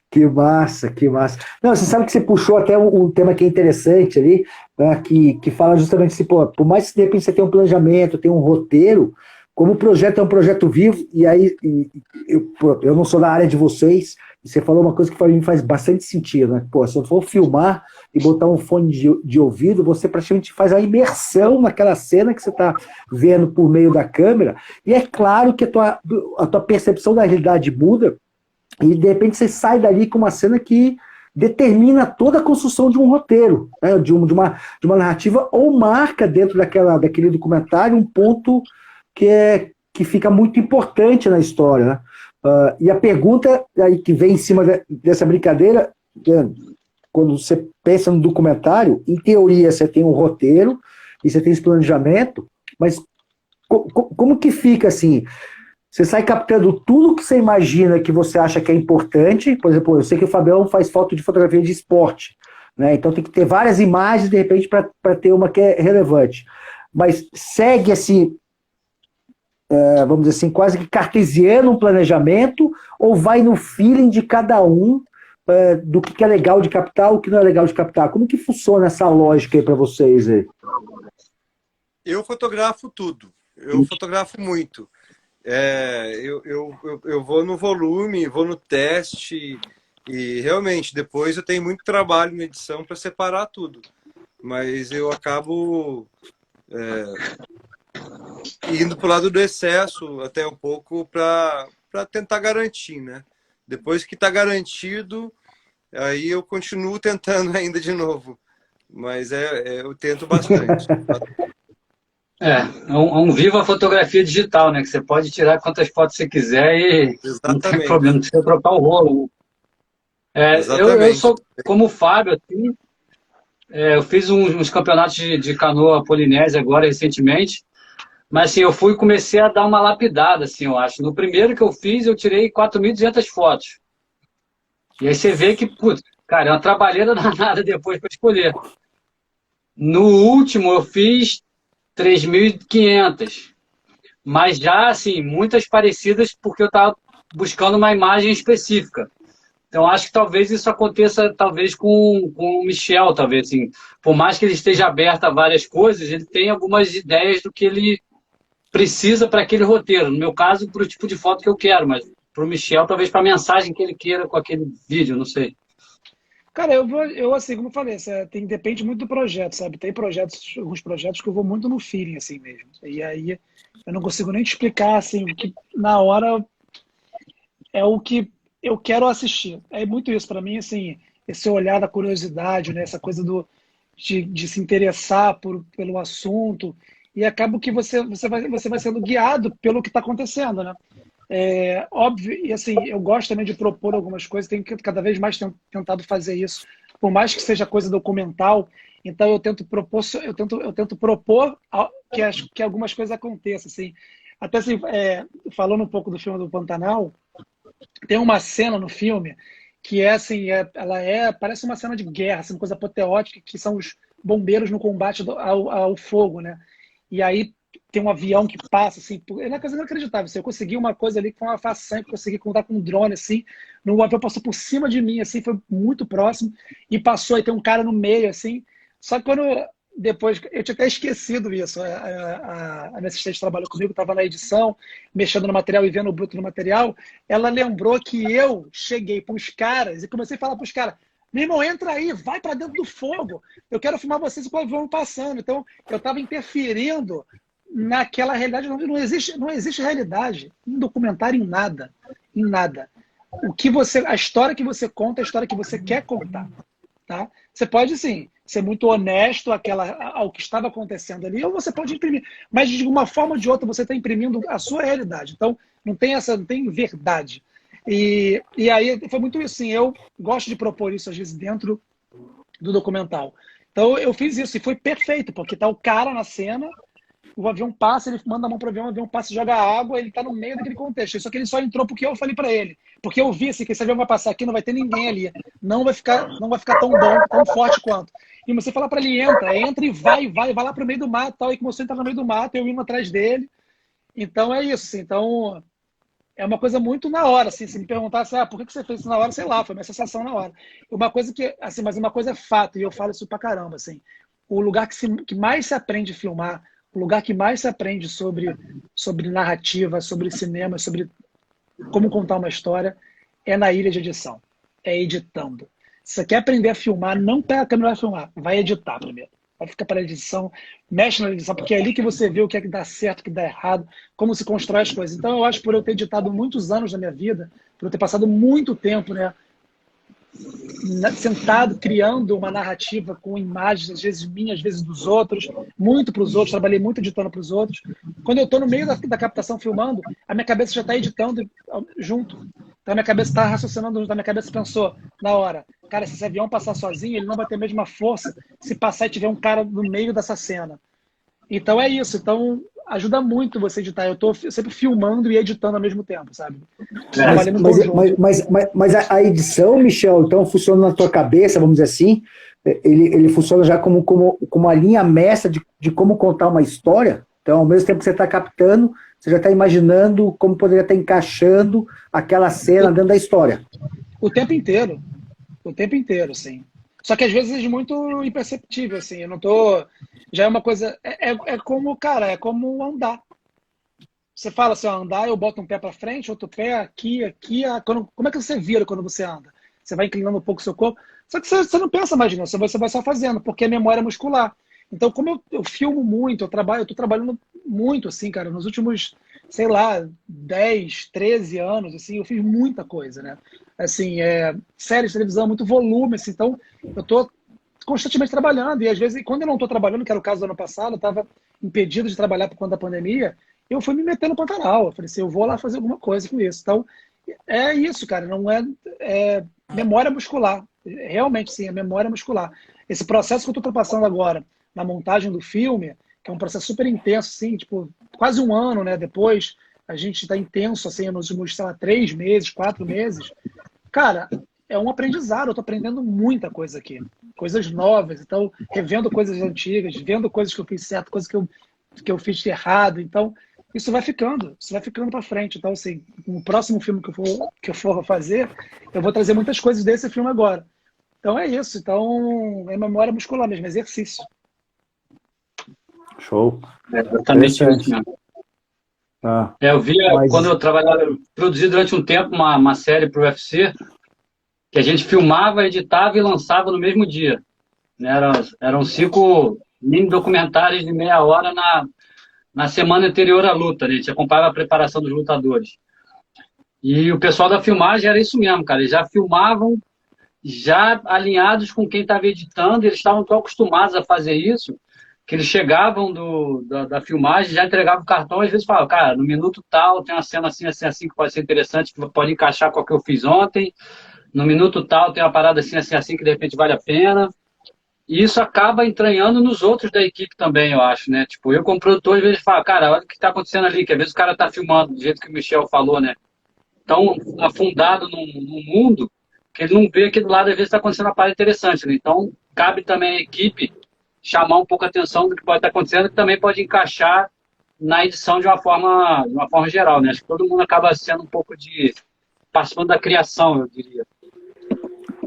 Que massa, que massa. Não, você sabe que você puxou até um tema que é interessante ali, né, que fala justamente assim, pô, por mais que de repente você tenha um planejamento, tenha um roteiro, como o projeto é um projeto vivo, e aí eu não sou da área de vocês, e você falou uma coisa que para mim faz bastante sentido, né? Pô, se eu for filmar e botar um fone de ouvido, você praticamente faz a imersão naquela cena que você está vendo por meio da câmera, e é claro que a tua percepção da realidade muda, e de repente você sai dali com uma cena que determina toda a construção de um roteiro, né, de uma narrativa, ou marca dentro daquele documentário um ponto que fica muito importante na história. Né? E a pergunta aí que vem em cima dessa brincadeira, quando você pensa no documentário, em teoria você tem um roteiro e você tem esse planejamento, mas como que fica assim? Você sai captando tudo que você imagina que você acha que é importante. Por exemplo, eu sei que o Fabião faz foto de fotografia de esporte, né? Então tem que ter várias imagens, de repente, para ter uma que é relevante. Mas segue assim, vamos dizer assim, quase que cartesiano um planejamento, ou vai no feeling de cada um do que é legal de captar, o que não é legal de captar? Como que funciona essa lógica aí para vocês aí? Eu fotografo tudo. Eu fotografo muito. Eu vou no volume, vou no teste e realmente depois eu tenho muito trabalho na edição para separar tudo, mas eu acabo indo para o lado do excesso até um pouco para tentar garantir, né? Depois que está garantido, aí eu continuo tentando ainda de novo, mas eu tento bastante. É um viva fotografia digital, né? Que você pode tirar quantas fotos você quiser e não tem problema, não precisa trocar o rolo. Eu sou como o Fábio, assim, eu fiz uns campeonatos de canoa polinésia agora recentemente, mas assim, eu fui e comecei a dar uma lapidada, assim, eu acho. No primeiro que eu fiz, eu tirei 4.200 fotos. E aí você vê que, putz, cara, é uma trabalheira danada depois para escolher. No último eu fiz 3.500, mas já, assim, muitas parecidas porque eu estava buscando uma imagem específica. Então, acho que talvez isso aconteça, talvez, com o Michel, talvez, assim. Por mais que ele esteja aberto a várias coisas, ele tem algumas ideias do que ele precisa para aquele roteiro. No meu caso, para o tipo de foto que eu quero, mas para o Michel, talvez para a mensagem que ele queira com aquele vídeo, não sei. Cara, eu assim, como eu falei, depende muito do projeto, sabe? Tem alguns projetos que eu vou muito no feeling, assim mesmo. E aí eu não consigo nem te explicar, assim, que na hora é o que eu quero assistir. É muito isso para mim, assim, esse olhar da curiosidade, né? Essa coisa de se interessar pelo assunto. E acaba que você vai sendo guiado pelo que está acontecendo, né? Óbvio, e assim, eu gosto também de propor algumas coisas, tenho cada vez mais tentado fazer isso, por mais que seja coisa documental, então eu tento propor, que algumas coisas aconteçam, assim. Até assim, falando um pouco do filme do Pantanal, tem uma cena no filme que assim, parece uma cena de guerra, assim, uma coisa apoteótica, que são os bombeiros no combate ao fogo, né? E aí tem um avião que passa, assim, é uma coisa inacreditável. Assim, eu consegui uma coisa ali que foi uma façanha, consegui contar com um drone, assim, o avião passou por cima de mim, assim, foi muito próximo, e passou, e tem um cara no meio, assim, só que quando, depois, eu tinha até esquecido isso, a minha assistente trabalhou comigo, estava na edição, mexendo no material e vendo o bruto no material, ela lembrou que eu cheguei para os caras, e comecei a falar para os caras, meu irmão, entra aí, vai para dentro do fogo, eu quero filmar vocês com o avião passando. Então, eu estava interferindo naquela realidade. Não existe realidade em documentário, em nada. Em nada. A história que você conta é a história que você quer contar. Tá? Você pode, sim, ser muito honesto ao que estava acontecendo ali, ou você pode imprimir. Mas, de uma forma ou de outra, você está imprimindo a sua realidade. Então, não tem verdade. E aí foi muito isso, assim, eu gosto de propor isso, às vezes, dentro do documental. Então, eu fiz isso, e foi perfeito, porque tá o cara na cena, o avião passa, ele manda a mão pro avião, o avião passa e joga água, ele tá no meio daquele contexto. Só que ele só entrou porque eu falei para ele. Porque eu vi assim, que esse avião vai passar aqui, não vai ter ninguém ali. Não vai ficar tão bom, tão forte quanto. E você fala para ele, entra e vai lá pro meio do mato, tal, e começou a entrar no meio do mato, eu indo atrás dele. Então é isso, assim. Então é uma coisa muito na hora, assim. Se me perguntasse, por que você fez isso na hora, sei lá, foi minha sensação na hora. Uma coisa que, assim, mas uma coisa é fato, e eu falo isso pra caramba, assim. O lugar que mais se aprende a filmar, o lugar que mais se aprende sobre narrativa, sobre cinema, sobre como contar uma história, é na ilha de edição. É editando. Se você quer aprender a filmar, não pega a câmera e vai filmar. Vai editar primeiro. Vai ficar para a edição, mexe na edição, porque é ali que você vê o que é que dá certo, o que dá errado, como se constrói as coisas. Então, eu acho que por eu ter editado muitos anos da minha vida, por eu ter passado muito tempo, né, sentado, criando uma narrativa com imagens, às vezes minhas, às vezes dos outros, muito para os outros, trabalhei muito editando para os outros. Quando eu estou no meio da captação filmando, a minha cabeça já está editando junto. Então a minha cabeça está raciocinando junto, a minha cabeça pensou na hora, cara, se esse avião passar sozinho, ele não vai ter a mesma força se passar e tiver um cara no meio dessa cena. Então é isso, então ajuda muito você editar. Eu estou sempre filmando e editando ao mesmo tempo, sabe? Mas a edição, Michel, então funciona na tua cabeça, vamos dizer assim, ele funciona já como uma linha mestra de como contar uma história? Então, ao mesmo tempo que você está captando, você já está imaginando como poderia estar encaixando aquela cena dentro da história. O tempo inteiro, sim. Só que às vezes é muito imperceptível, assim, eu não tô... Já é uma coisa... É como, cara, é como andar. Você fala assim, andar, eu boto um pé para frente, outro pé aqui. Como é que você vira quando você anda? Você vai inclinando um pouco o seu corpo. Só que você não pensa mais nisso, você vai só fazendo, porque é memória muscular. Então, como eu filmo muito, eu tô trabalhando muito, assim, cara, nos últimos, sei lá, 10, 13 anos, assim, eu fiz muita coisa, né? Assim, séries de televisão, muito volume, assim, então eu tô constantemente trabalhando, e às vezes, quando eu não tô trabalhando, que era o caso do ano passado, eu tava impedido de trabalhar por conta da pandemia, eu fui me meter no Pantanal, eu falei assim, eu vou lá fazer alguma coisa com isso. Então, é isso, cara, não é memória muscular, realmente, sim, é memória muscular. Esse processo que eu tô passando agora, na montagem do filme, que é um processo super intenso, assim, tipo, quase um ano, né, depois, a gente tá intenso, assim, nos últimos, sei lá, 3 meses, 4 meses, cara, é um aprendizado, eu tô aprendendo muita coisa aqui, coisas novas, então, revendo coisas antigas, vendo coisas que eu fiz certo, coisas que eu fiz errado, então, isso vai ficando para frente, então, assim, no próximo filme que eu for fazer, eu vou trazer muitas coisas desse filme agora. Então é isso, então, é memória muscular mesmo, exercício. Show. Exatamente isso mesmo. Eu via, quando eu trabalhava, eu produzi durante um tempo uma série para o UFC, que a gente filmava, editava e lançava no mesmo dia. Né? Eram 5 mini documentários de meia hora na semana anterior à luta. Né? A gente acompanhava a preparação dos lutadores. E o pessoal da filmagem era isso mesmo, cara. Eles já filmavam, já alinhados com quem estava editando, eles estavam tão acostumados a fazer isso, que eles chegavam da filmagem, já entregavam o cartão, às vezes falavam, cara, no minuto tal tem uma cena assim, assim, assim, que pode ser interessante, que pode encaixar com o que eu fiz ontem, no minuto tal tem uma parada assim, assim, assim, que de repente vale a pena. E isso acaba entranhando nos outros da equipe também, eu acho, né? Tipo, eu como produtor, às vezes falo, cara, olha o que está acontecendo ali, que às vezes o cara está filmando, do jeito que o Michel falou, né? Tão afundado num mundo, que ele não vê aqui do lado, às vezes está acontecendo uma parada interessante, né? Então, cabe também à equipe chamar um pouco a atenção do que pode estar acontecendo, que também pode encaixar na edição de uma forma geral, né? Acho que todo mundo acaba sendo um pouco participando da criação, eu diria.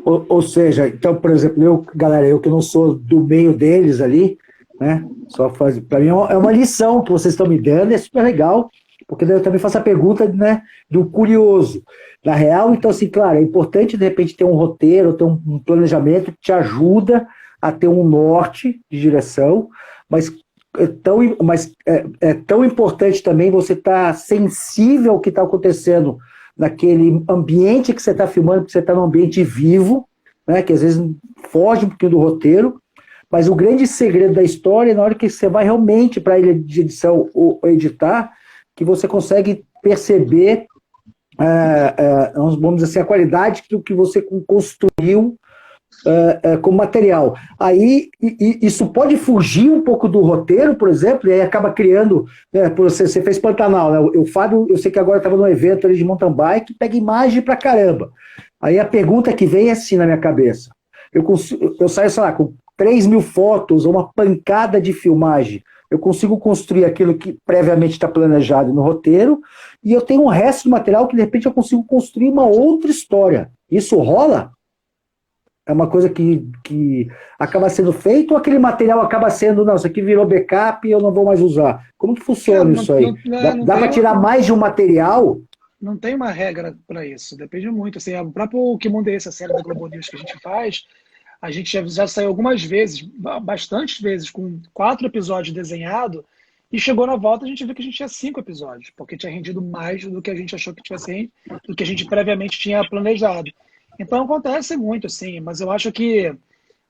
Ou seja, então, por exemplo, eu que não sou do meio deles ali, né? Para mim é uma lição que vocês estão me dando, é super legal, porque daí eu também faço a pergunta, né, do curioso. Na real, então, assim, claro, é importante, de repente, ter um roteiro, ter um planejamento que te ajuda a ter um norte de direção, mas é tão importante também você estar sensível ao que está acontecendo naquele ambiente que você está filmando, porque você está num ambiente vivo, né, que às vezes foge um pouquinho do roteiro, mas o grande segredo da história é na hora que você vai realmente para a ilha de edição ou editar, que você consegue perceber, vamos dizer assim, a qualidade do que você construiu como material. Aí, isso pode fugir um pouco do roteiro, por exemplo, e aí acaba criando, né, você fez Pantanal, né? O Fábio, eu sei que agora estava num evento ali de mountain bike, pega imagem pra caramba. Aí a pergunta que vem é assim na minha cabeça. Eu saio, sei lá, com 3.000 fotos, ou uma pancada de filmagem. Eu consigo construir aquilo que previamente está planejado no roteiro, e eu tenho um resto do material que, de repente, eu consigo construir uma outra história. Isso rola? É uma coisa que acaba sendo feito, ou aquele material acaba sendo, não, isso aqui virou backup e eu não vou mais usar? Como que funciona isso aí? Dá para tirar mais de um material? Não tem uma regra para isso, depende muito. Assim, o próprio Que Mundo é Esse, a série da Globo News que a gente faz, a gente já saiu algumas vezes, bastantes vezes, com 4 episódios desenhados, e chegou na volta a gente viu que a gente tinha 5 episódios, porque tinha rendido mais do que a gente achou que tivesse rendido, do que a gente previamente tinha planejado. Então acontece muito, assim, mas eu acho que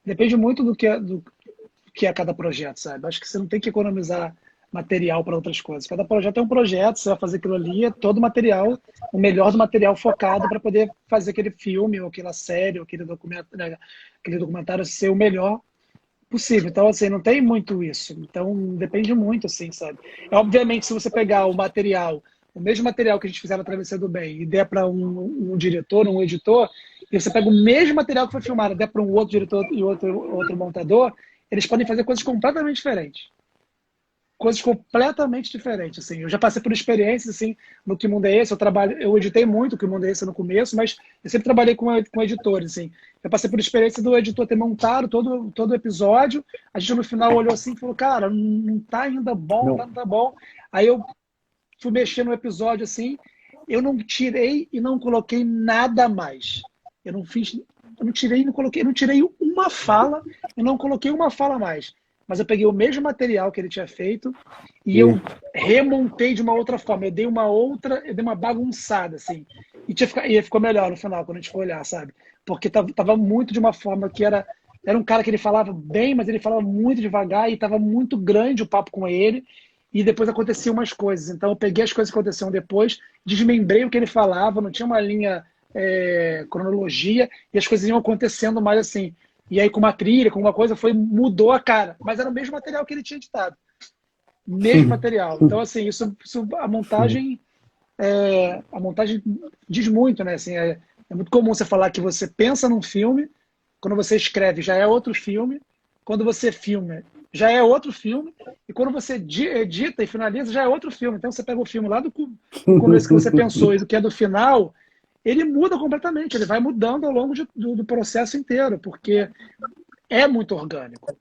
depende muito do que é cada projeto, sabe? Acho que você não tem que economizar material para outras coisas. Cada projeto é um projeto, você vai fazer aquilo ali, é todo material, o melhor do material focado para poder fazer aquele filme, ou aquela série, ou aquele documentário ser o melhor possível. Então, assim, não tem muito isso. Então, depende muito, assim, sabe? Obviamente, se você pegar o mesmo material que a gente fizer na Travessia do Bem, e der para um diretor, um editor, e você pega o mesmo material que foi filmado, e der para um outro diretor e outro montador, eles podem fazer coisas completamente diferentes. Coisas completamente diferentes, assim. Eu já passei por experiências, assim, no Que Mundo é Esse? Eu editei muito o Que Mundo é Esse no começo, mas eu sempre trabalhei com editores, assim. Eu passei por experiência do editor ter montado todo o episódio, a gente no final olhou assim e falou, cara, não tá ainda bom, não tá bom. Aí eu fui mexer no episódio, assim, eu não tirei e não coloquei nada mais. Eu não tirei e não coloquei, eu não tirei uma fala e não coloquei uma fala a mais. Mas eu peguei o mesmo material que ele tinha feito e eu remontei de uma outra forma. Eu dei uma bagunçada, assim. E ficou melhor no final, quando a gente for olhar, sabe? Porque tava muito de uma forma que era um cara que ele falava bem, mas ele falava muito devagar e tava muito grande o papo com ele. E depois aconteciam umas coisas. Então eu peguei as coisas que aconteciam depois, desmembrei o que ele falava, não tinha uma linha cronologia, e as coisas iam acontecendo mais assim. E aí com uma trilha, com uma coisa, mudou a cara. Mas era o mesmo material que ele tinha editado. Mesmo material. Então, assim, a montagem diz muito, né? Assim, é muito comum você falar que você pensa num filme, quando você escreve já é outro filme, quando você filma já é outro filme, e quando você edita e finaliza já é outro filme. Então você pega o filme lá do começo que você pensou e do que é do final, ele muda completamente, ele vai mudando ao longo do processo inteiro, porque é muito orgânico.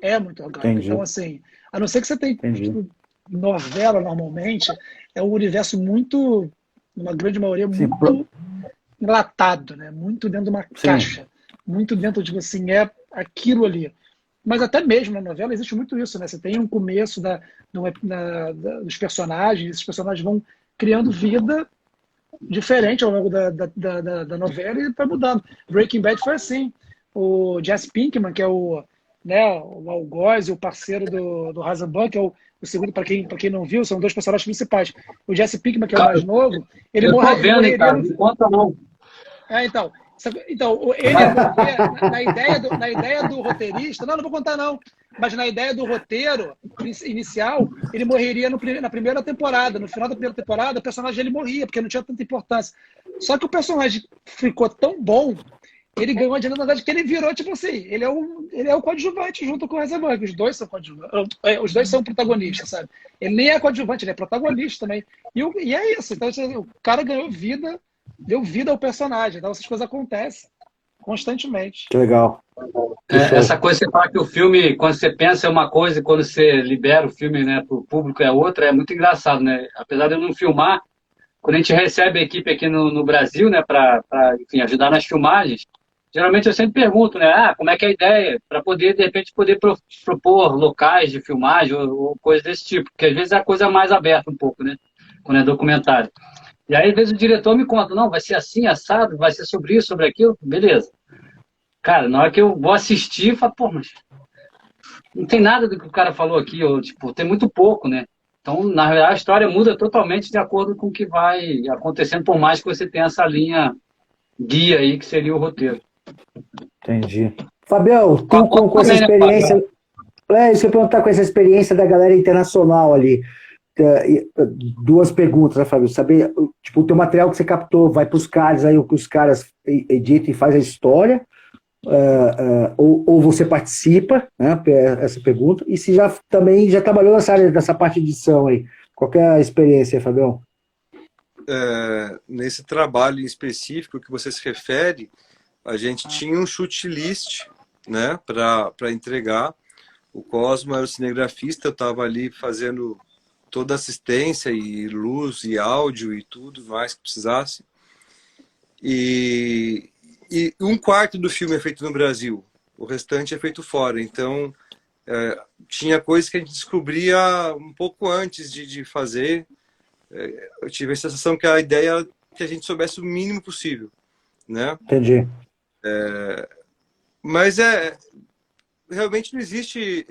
É muito orgânico. Entendi. Então, assim, a não ser que você tenha novela, normalmente, é um universo muito, numa grande maioria, muito enlatado, né? Muito dentro de uma caixa. Muito dentro de, assim, é aquilo ali. Mas até mesmo na novela existe muito isso, né? Você tem um começo dos personagens, esses personagens vão criando vida diferente ao longo da novela e vai mudando. Breaking Bad foi assim. O Jesse Pinkman, que é o algoz e o parceiro do Heisenberg, que é o segundo, para quem não viu, são 2 personagens principais. O Jesse Pinkman, que é o mais novo, ele morreria... Não conta não. Então, ele na ideia do roteirista, não vou contar não, mas na ideia do roteiro inicial, ele morreria na primeira temporada. No final da primeira temporada, o personagem dele morria, porque não tinha tanta importância. Só que o personagem ficou tão bom, ele ganhou a verdade que ele virou, tipo assim, ele é o coadjuvante junto com o Heisenberg. Os dois são coadjuvantes, os dois são protagonistas, sabe? Ele nem é coadjuvante, ele é protagonista também. E é isso. Então, o cara ganhou vida, deu vida ao personagem. Então, essas coisas acontecem constantemente. Que legal. Essa coisa que você fala que o filme, quando você pensa é uma coisa e quando você libera o filme, né, para o público é outra, é muito engraçado, né? Apesar de eu não filmar, quando a gente recebe a equipe aqui no Brasil, né, para ajudar nas filmagens, geralmente eu sempre pergunto, né, como é que é a ideia, para poder, de repente, propor locais de filmagem ou coisas desse tipo, porque às vezes é a coisa mais aberta um pouco, né, quando é documentário. E aí, às vezes, o diretor me conta, não, vai ser assim, assado, vai ser sobre isso, sobre aquilo, beleza. Cara, na hora que eu vou assistir, eu falo, pô, mas não tem nada do que o cara falou aqui, ou, tipo, tem muito pouco, né? Então, na realidade, a história muda totalmente de acordo com o que vai acontecendo, por mais que você tenha essa linha guia aí, que seria o roteiro. Entendi. Fabião, Com a tu com essa também, né, experiência. Fábio? Isso que eu ia perguntar com essa experiência da galera internacional ali. Duas perguntas, né, Fábio? Saber, tipo, o teu material que você captou vai para os caras, aí o que os caras editam e faz a história, ou você participa, né? Essa pergunta. E se já também já trabalhou nessa área, dessa parte de edição aí. Qual que é a experiência, Fabião? Nesse trabalho em específico que você se refere, a gente tinha um shoot list, né, para entregar. O Cosmo era o cinegrafista, eu estava ali fazendo toda a assistência e luz e áudio e tudo mais que precisasse. E um quarto do filme é feito no Brasil, o restante é feito fora. Então, tinha coisas que a gente descobria um pouco antes de fazer. Eu tive a sensação que a ideia era que a gente soubesse o mínimo possível, né? Entendi. Mas realmente não existe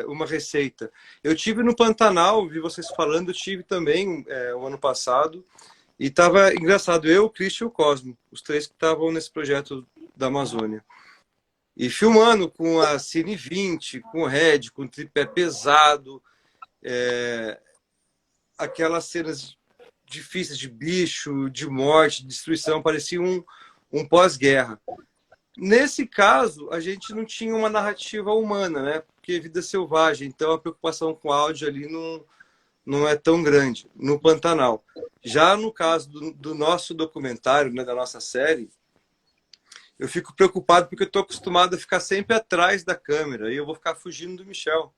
uma receita. Eu tive no Pantanal, vi vocês falando, eu tive também o ano passado, e estava engraçado, eu, o Christian e o Cosmo, os três que estavam nesse projeto da Amazônia. E filmando com a Cine 20, com o Red, com o tripé pesado, aquelas cenas difíceis de bicho, de morte, de destruição, parecia um pós-guerra. Nesse caso, a gente não tinha uma narrativa humana, né? Porque vida selvagem, então a preocupação com áudio ali não é tão grande, no Pantanal. Já no caso do nosso documentário, né, da nossa série, eu fico preocupado porque eu estou acostumado a ficar sempre atrás da câmera e eu vou ficar fugindo do Michel.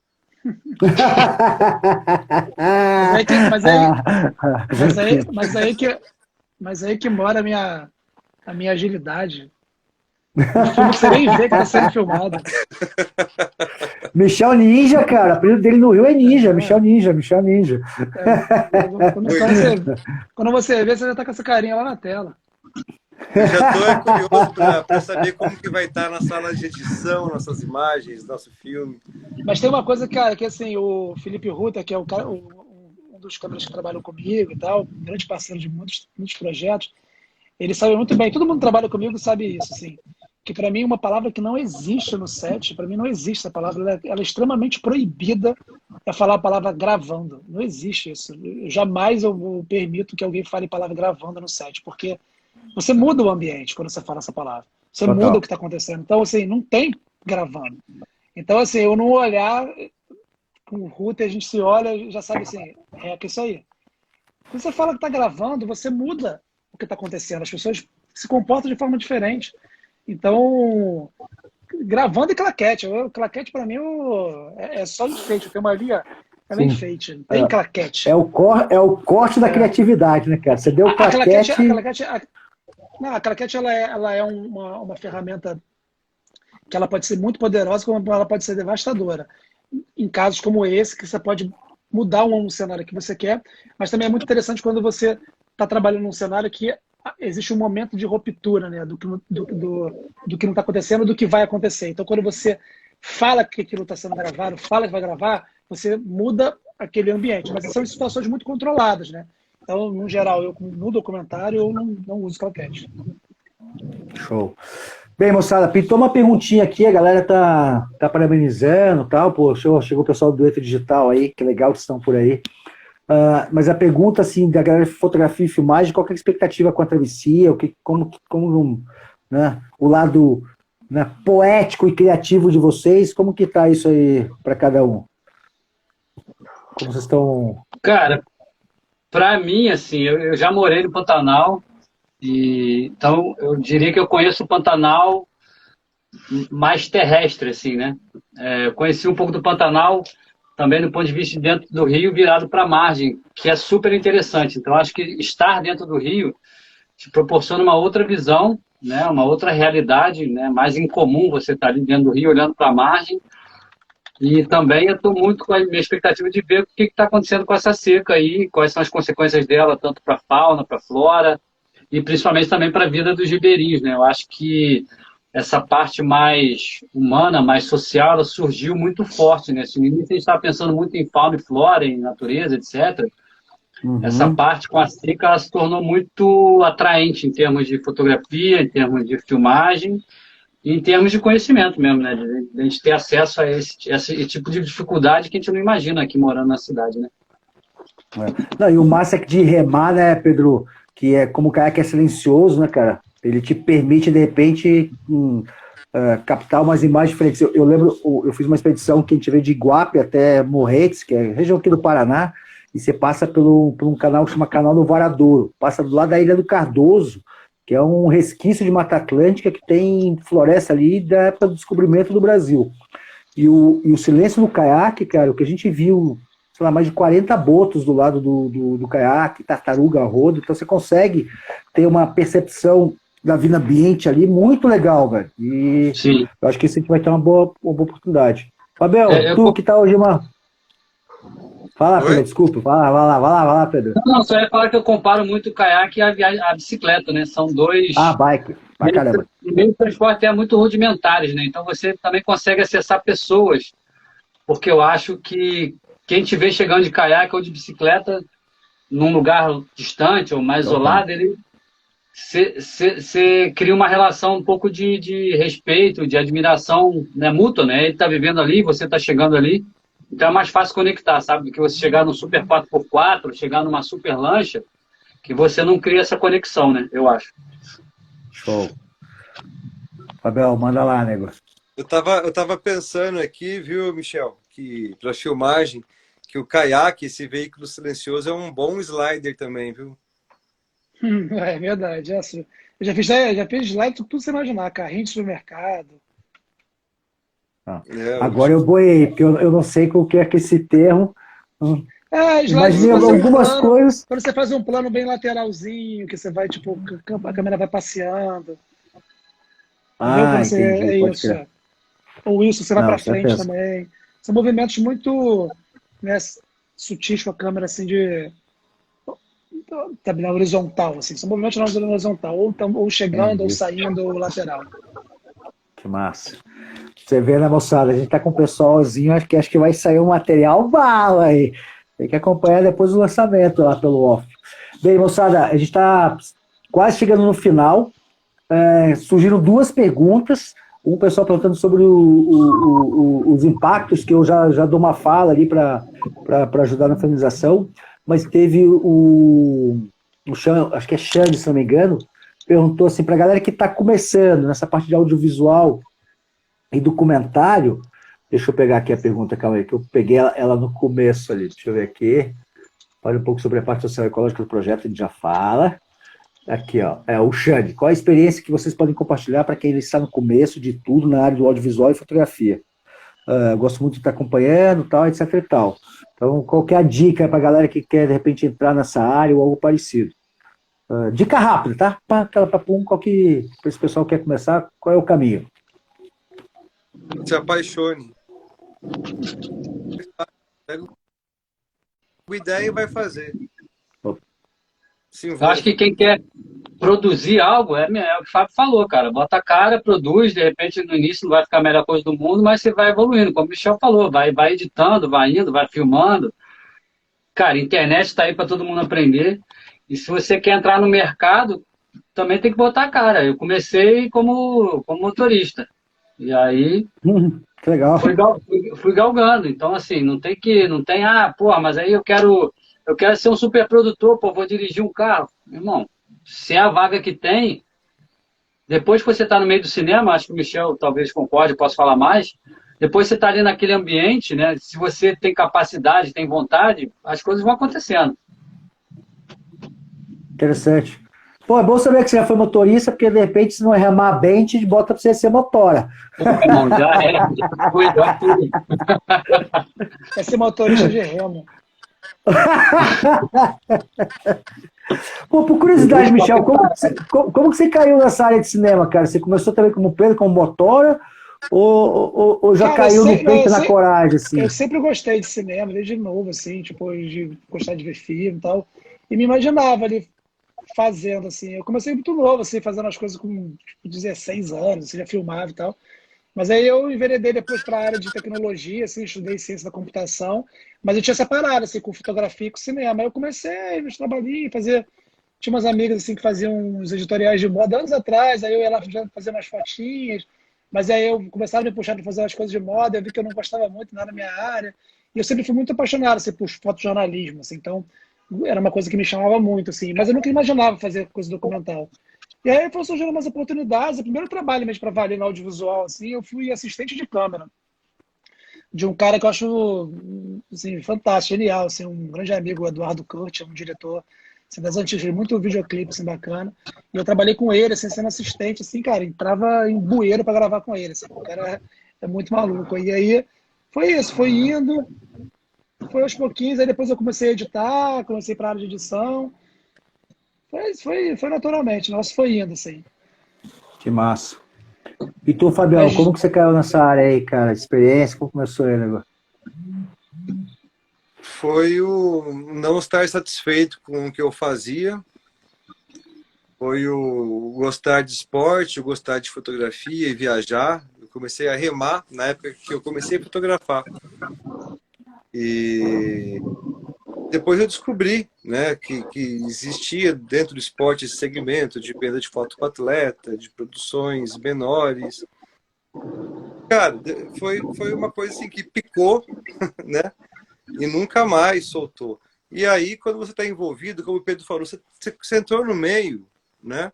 Mas aí que mora a minha agilidade. O filme você nem vê que está sendo filmado. Michel Ninja, cara. O apelido dele no Rio é Ninja. Michel Ninja, Michel Ninja. Quando você vê, você já está com essa carinha lá na tela. Eu já estou curioso para saber como que vai estar na sala de edição, nossas imagens, nosso filme. Mas tem uma coisa, cara, que assim, o Felipe Ruta, que é um dos câmeras que trabalham comigo e tal, grande parceiro de muitos projetos, ele sabe muito bem, todo mundo que trabalha comigo sabe isso, assim, que para mim uma palavra que não existe no set, para mim não existe essa palavra, ela é extremamente proibida, é falar a palavra gravando. Não existe isso. Jamais eu permito que alguém fale a palavra gravando no set, porque você muda o ambiente quando você fala essa palavra. Você Total. muda o que está acontecendo. Então, assim, não tem gravando. Então, assim, eu não olhar com o router, a gente se olha e já sabe assim, que isso aí. Quando você fala que está gravando, você muda o que está acontecendo. As pessoas se comportam de forma diferente. Então, gravando e claquete. Claquete, para mim, é só enfeite. Eu tenho uma linha, é enfeite. Não tem claquete. É o corte da criatividade, né, cara? Você deu claquete... A claquete ela é uma ferramenta que ela pode ser muito poderosa, como ela pode ser devastadora. Em casos como esse, que você pode mudar um cenário que você quer, mas também é muito interessante quando você está trabalhando num cenário que existe um momento de ruptura, né, do que não está acontecendo, do que vai acontecer. Então, quando você fala que aquilo está sendo gravado, fala que vai gravar, você muda aquele ambiente. Mas são situações muito controladas, né? Então, no geral, eu no documentário eu não uso claquete. Show. Bem, moçada, pintou uma perguntinha aqui, a galera tá parabenizando e tal, pô, chegou o pessoal do Dueto Digital aí, que legal que estão por aí. Mas a pergunta, assim, da galera de fotografia e filmagem, qual que é a expectativa com a travessia, como né, o lado, né, poético e criativo de vocês, como que tá isso aí para cada um? Como vocês estão... Cara, para mim, assim, eu já morei no Pantanal, então eu diria que eu conheço o Pantanal mais terrestre, assim, né? Eu conheci um pouco do Pantanal também do ponto de vista de dentro do Rio virado para a margem, que é super interessante. Então, acho que estar dentro do Rio te proporciona uma outra visão, né? Uma outra realidade, né? Mais incomum você estar ali dentro do Rio olhando para a margem. E também eu estou muito com a minha expectativa de ver o que está acontecendo com essa seca aí, quais são as consequências dela, tanto para a fauna, para a flora, e principalmente também para a vida dos ribeirinhos, né? Eu acho que essa parte mais humana, mais social, ela surgiu muito forte, né? No início a gente estava pensando muito em fauna e flora, em natureza, etc. Essa Uhum. parte com a Seika, ela se tornou muito atraente em termos de fotografia, em termos de filmagem e em termos de conhecimento mesmo, né? De a gente ter acesso a esse tipo de dificuldade que a gente não imagina aqui morando na cidade, né? Não, e o massa é que de remar, né, Pedro, que é como o caiaque é silencioso, né, cara? Ele te permite, de repente, captar umas imagens diferentes. Eu lembro, eu fiz uma expedição que a gente veio de Iguape até Morretes, que é a região aqui do Paraná, e você passa por um canal que chama Canal do Varadouro. Passa do lado da Ilha do Cardoso, que é um resquício de Mata Atlântica que tem floresta ali da época do descobrimento do Brasil. E o silêncio do caiaque, cara, o que a gente viu, sei lá, mais de 40 botos do lado do caiaque, tartaruga, rodo, então você consegue ter uma percepção da vida ambiente ali muito legal, velho. E Sim. eu acho que isso aqui vai ter uma boa oportunidade. Fabel, É, tu que tá hoje uma. Fala, Oi? Pedro, desculpa. Vai lá, Pedro. não, só ia falar que eu comparo muito o caiaque e a bicicleta, né? São Ah, dois bike. Pra caramba. meios de transporte muito rudimentares, né? Então você também consegue acessar pessoas, porque eu acho que quem te vê chegando de caiaque ou de bicicleta num lugar distante ou mais Total. isolado, ele você cria uma relação um pouco de respeito, de admiração, né, mútua, né? Ele está vivendo ali, você está chegando ali. Então é mais fácil conectar, sabe? Do que você chegar num super 4x4, chegar numa super lancha, que você não cria essa conexão, né? Eu acho. Show. Fabel, manda lá, negócio. Eu tava pensando aqui, viu, Michel, que para filmagem, que o caiaque, esse veículo silencioso, é um bom slider também, viu? É verdade. É assim. Eu já fiz slide tudo você imaginar, carrinho de supermercado. Ah. É, Agora eu boiei, porque eu não sei o que é que esse termo. Hum. Slide se Imaginei fosse um algumas plano, coisas. quando você faz um plano bem lateralzinho, que você vai, tipo, a câmera vai passeando. Entendeu? Ah, Quando você entendi, é pode isso. crer. É. Ou isso, você vai Não, para isso é frente tenso. também. São movimentos muito, né, sutis com a câmera, assim, também na horizontal, assim. São movimentos na horizontal, ou chegando, ou Entendi. saindo, ou lateral. Que massa. Você vê, né, moçada? A gente tá com o pessoalzinho, acho que vai sair um material bala aí. Tem que acompanhar depois do lançamento lá pelo off. Bem, moçada, a gente tá quase chegando no final. Surgiram duas perguntas. Um pessoal perguntando sobre os impactos, que eu já dou uma fala ali para ajudar na finalização. Mas teve o Xan, acho que é Xande, se não me engano, perguntou assim para a galera que está começando nessa parte de audiovisual e documentário. Deixa eu pegar aqui a pergunta, calma aí, que eu peguei ela no começo ali. Deixa eu ver aqui. Fale um pouco sobre a parte social e ecológica do projeto, a gente já fala. Aqui, ó, o Xande. Qual a experiência que vocês podem compartilhar para quem está no começo de tudo na área do audiovisual e fotografia? Gosto muito de estar acompanhando, tal, etc e tal. Então, qual que é a dica para a galera que quer, de repente, entrar nessa área ou algo parecido? Dica rápida, tá? Para esse pessoal que quer começar, qual é o caminho? Se apaixone. Pega uma ideia e vai fazer. Se Eu acho que envolva. quem quer produzir algo é o que o Fábio falou, cara. Bota a cara, produz, de repente no início não vai ficar a melhor coisa do mundo, mas você vai evoluindo. Como o Michel falou, vai editando, vai indo, vai filmando. Cara, a internet está aí para todo mundo aprender. E se você quer entrar no mercado, também tem que botar a cara. Eu comecei como motorista. E aí Que legal. fui galgando. Então, assim, não tem, porra, mas aí eu quero ser um super produtor, pô, vou dirigir um carro. Irmão, se é a vaga que tem, depois que você está no meio do cinema, acho que o Michel talvez concorde, posso falar mais. Depois você está ali naquele ambiente, né? Se você tem capacidade, tem vontade, as coisas vão acontecendo. Interessante. Pô, é bom saber que você já foi motorista, porque de repente, se não remar bem, te bota para você ser motora. Pô, irmão, já fui, já fui. É ser motorista de remo. Pô, por curiosidade, Michel, como que você caiu nessa área de cinema, cara? Você começou também como Pedro, como motora, ou já Cara, caiu no peito e na coragem, assim? eu sempre gostei de cinema, desde novo, assim, tipo, de gostar de ver filme e tal. E me imaginava ali fazendo, assim. Eu comecei muito novo, assim, fazendo as coisas com tipo, 16 anos, assim, já filmava e tal. Mas aí eu enveredei depois para a área de tecnologia, assim, estudei ciência da computação, mas eu tinha separado, assim, com fotografia e com cinema. Aí eu comecei nos trabalhinhos, fazer... Tinha umas amigas, assim, que faziam uns editoriais de moda anos atrás, aí eu ia lá fazer umas fotinhas, mas aí eu começava a me puxar para fazer as coisas de moda, eu vi que eu não gostava muito, nada na minha área, e eu sempre fui muito apaixonado, assim, por fotojornalismo, assim, então era uma coisa que me chamava muito, assim, mas eu nunca imaginava fazer coisa documental. E aí foram surgindo umas oportunidades. O primeiro trabalho mesmo para valer no audiovisual, assim, eu fui assistente de câmera de um cara que eu acho assim, fantástico, genial, assim, um grande amigo, o Eduardo Kurt, é um diretor assim, das antigas, muito videoclipe assim, bacana. E eu trabalhei com ele, assim, sendo assistente, assim, cara, entrava em bueiro para gravar com ele. Assim, o cara é muito maluco. E aí foi isso, foi indo, foi aos pouquinhos, aí depois eu comecei a editar, comecei para a área de edição. Foi naturalmente, nossa, foi indo, assim. Que massa. E tu, Fabião, Mas como que você caiu nessa área aí, cara? Experiência, como começou aí o negócio? Foi o não estar satisfeito com o que eu fazia, foi o gostar de esporte, o gostar de fotografia e viajar. Eu comecei a remar na época que eu comecei a fotografar. E depois eu descobri, né, que existia dentro do esporte esse segmento de venda de foto para atleta, de produções menores. Cara, foi uma coisa assim que picou, né, e nunca mais soltou. E aí, quando você está envolvido, como o Pedro falou, você entrou no meio, né?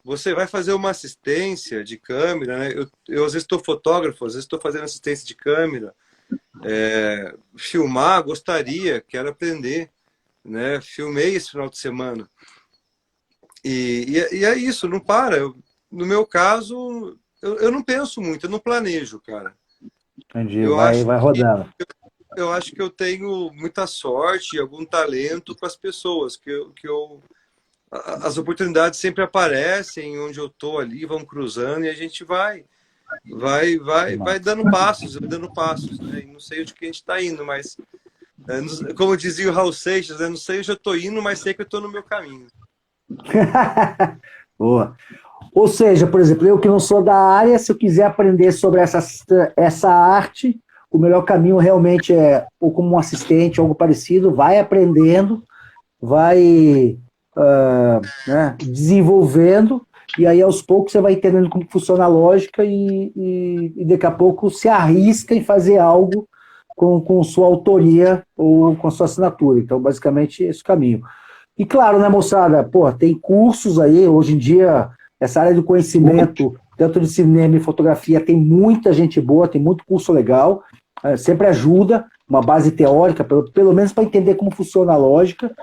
Você vai fazer uma assistência de câmera, né? Eu às vezes estou fotógrafo, às vezes estou fazendo assistência de câmera. Filmar, gostaria, quero aprender, né? Filmei esse final de semana. E é isso, não para. No meu caso, eu não penso muito, eu não planejo, cara. Entendi, Eu vai, acho vai que rodando. eu acho que eu tenho muita sorte, algum talento com as pessoas, as oportunidades sempre aparecem onde eu tô ali, vão cruzando e a gente vai dando passos, né? E não sei onde que a gente está indo, mas como dizia o Raul Seixas, né? Não sei onde eu estou indo, mas sei que eu estou no meu caminho. Boa. Ou seja, por exemplo, eu que não sou da área, se eu quiser aprender sobre essa arte, o melhor caminho realmente é ou como um assistente, algo parecido, vai aprendendo, vai né, desenvolvendo, e aí aos poucos você vai entendendo como funciona a lógica e daqui a pouco se arrisca em fazer algo com sua autoria ou com sua assinatura. Então, basicamente, esse é o caminho. E claro, né, moçada, pô, tem cursos aí, hoje em dia, essa área do conhecimento, tanto de cinema e fotografia, tem muita gente boa, tem muito curso legal, sempre ajuda, uma base teórica, pelo menos para entender como funciona a lógica.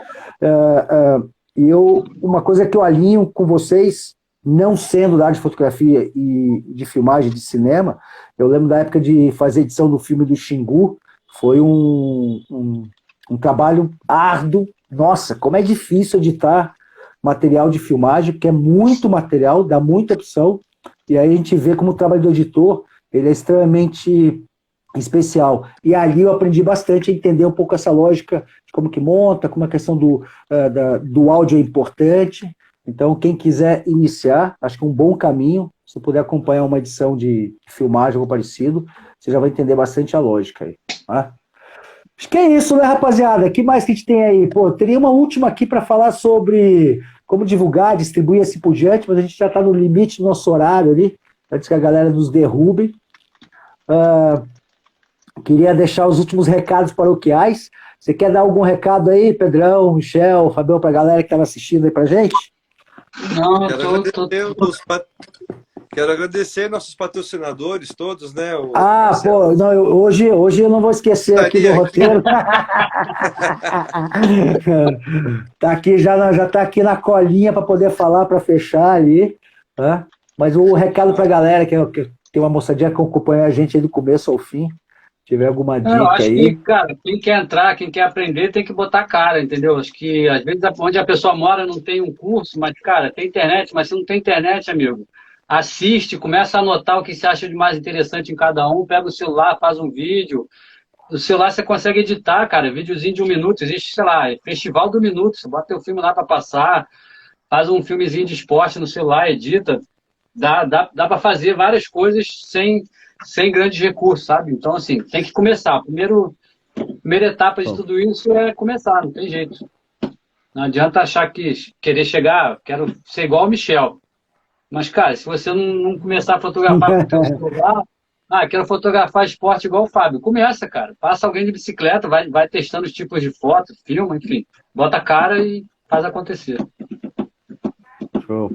E uma coisa que eu alinho com vocês, não sendo da área de fotografia e de filmagem de cinema, eu lembro da época de fazer edição do filme do Xingu, foi um trabalho árduo. Nossa, como é difícil editar material de filmagem, porque é muito material, dá muita opção, e aí a gente vê como o trabalho do editor, ele é extremamente especial. E ali eu aprendi bastante a entender um pouco essa lógica de como que monta, como a questão do áudio é importante. Então, quem quiser iniciar, acho que é um bom caminho, se puder acompanhar uma edição de filmagem ou parecido, você já vai entender bastante a lógica aí, tá? Acho que é isso, né, rapaziada? O que mais que a gente tem aí? Pô, teria uma última aqui para falar sobre como divulgar, distribuir assim por diante, mas a gente já está no limite do nosso horário ali, antes que a galera nos derrube. Queria deixar os últimos recados paroquiais. Você quer dar algum recado aí, Pedrão, Michel, Fabião, para a galera que estava assistindo aí para gente? Não, Quero agradecer nossos patrocinadores todos, né? Pô, não, hoje eu não vou esquecer aqui do roteiro. Tá aqui, já tá aqui na colinha para poder falar, para fechar ali. Tá? Mas o recado para a galera, que tem uma moçadinha que acompanha a gente aí do começo ao fim, tiver alguma dica eu acho aí. que, cara, quem quer entrar, quem quer aprender, tem que botar cara, entendeu? Acho que, às vezes, onde a pessoa mora não tem um curso, mas, cara, tem internet, mas se não tem internet, amigo, assiste, começa a anotar o que você acha de mais interessante em cada um, pega o celular, faz um vídeo. No celular você consegue editar, cara, videozinho de 1 minuto, existe, sei lá, festival do minuto, você bota teu filme lá para passar. faz um filmezinho de esporte no celular, edita. Dá para fazer várias coisas sem grandes recursos, sabe? Então, assim, tem que começar. Primeira etapa de tudo isso é começar, não tem jeito. Não adianta achar que querer chegar, quero ser igual o Michel. Mas, cara, se você não começar a fotografar com o teu celular, quero fotografar esporte igual o Fábio. Começa, cara. Passa alguém de bicicleta, vai testando os tipos de foto, filma, enfim. Bota a cara e faz acontecer. Show.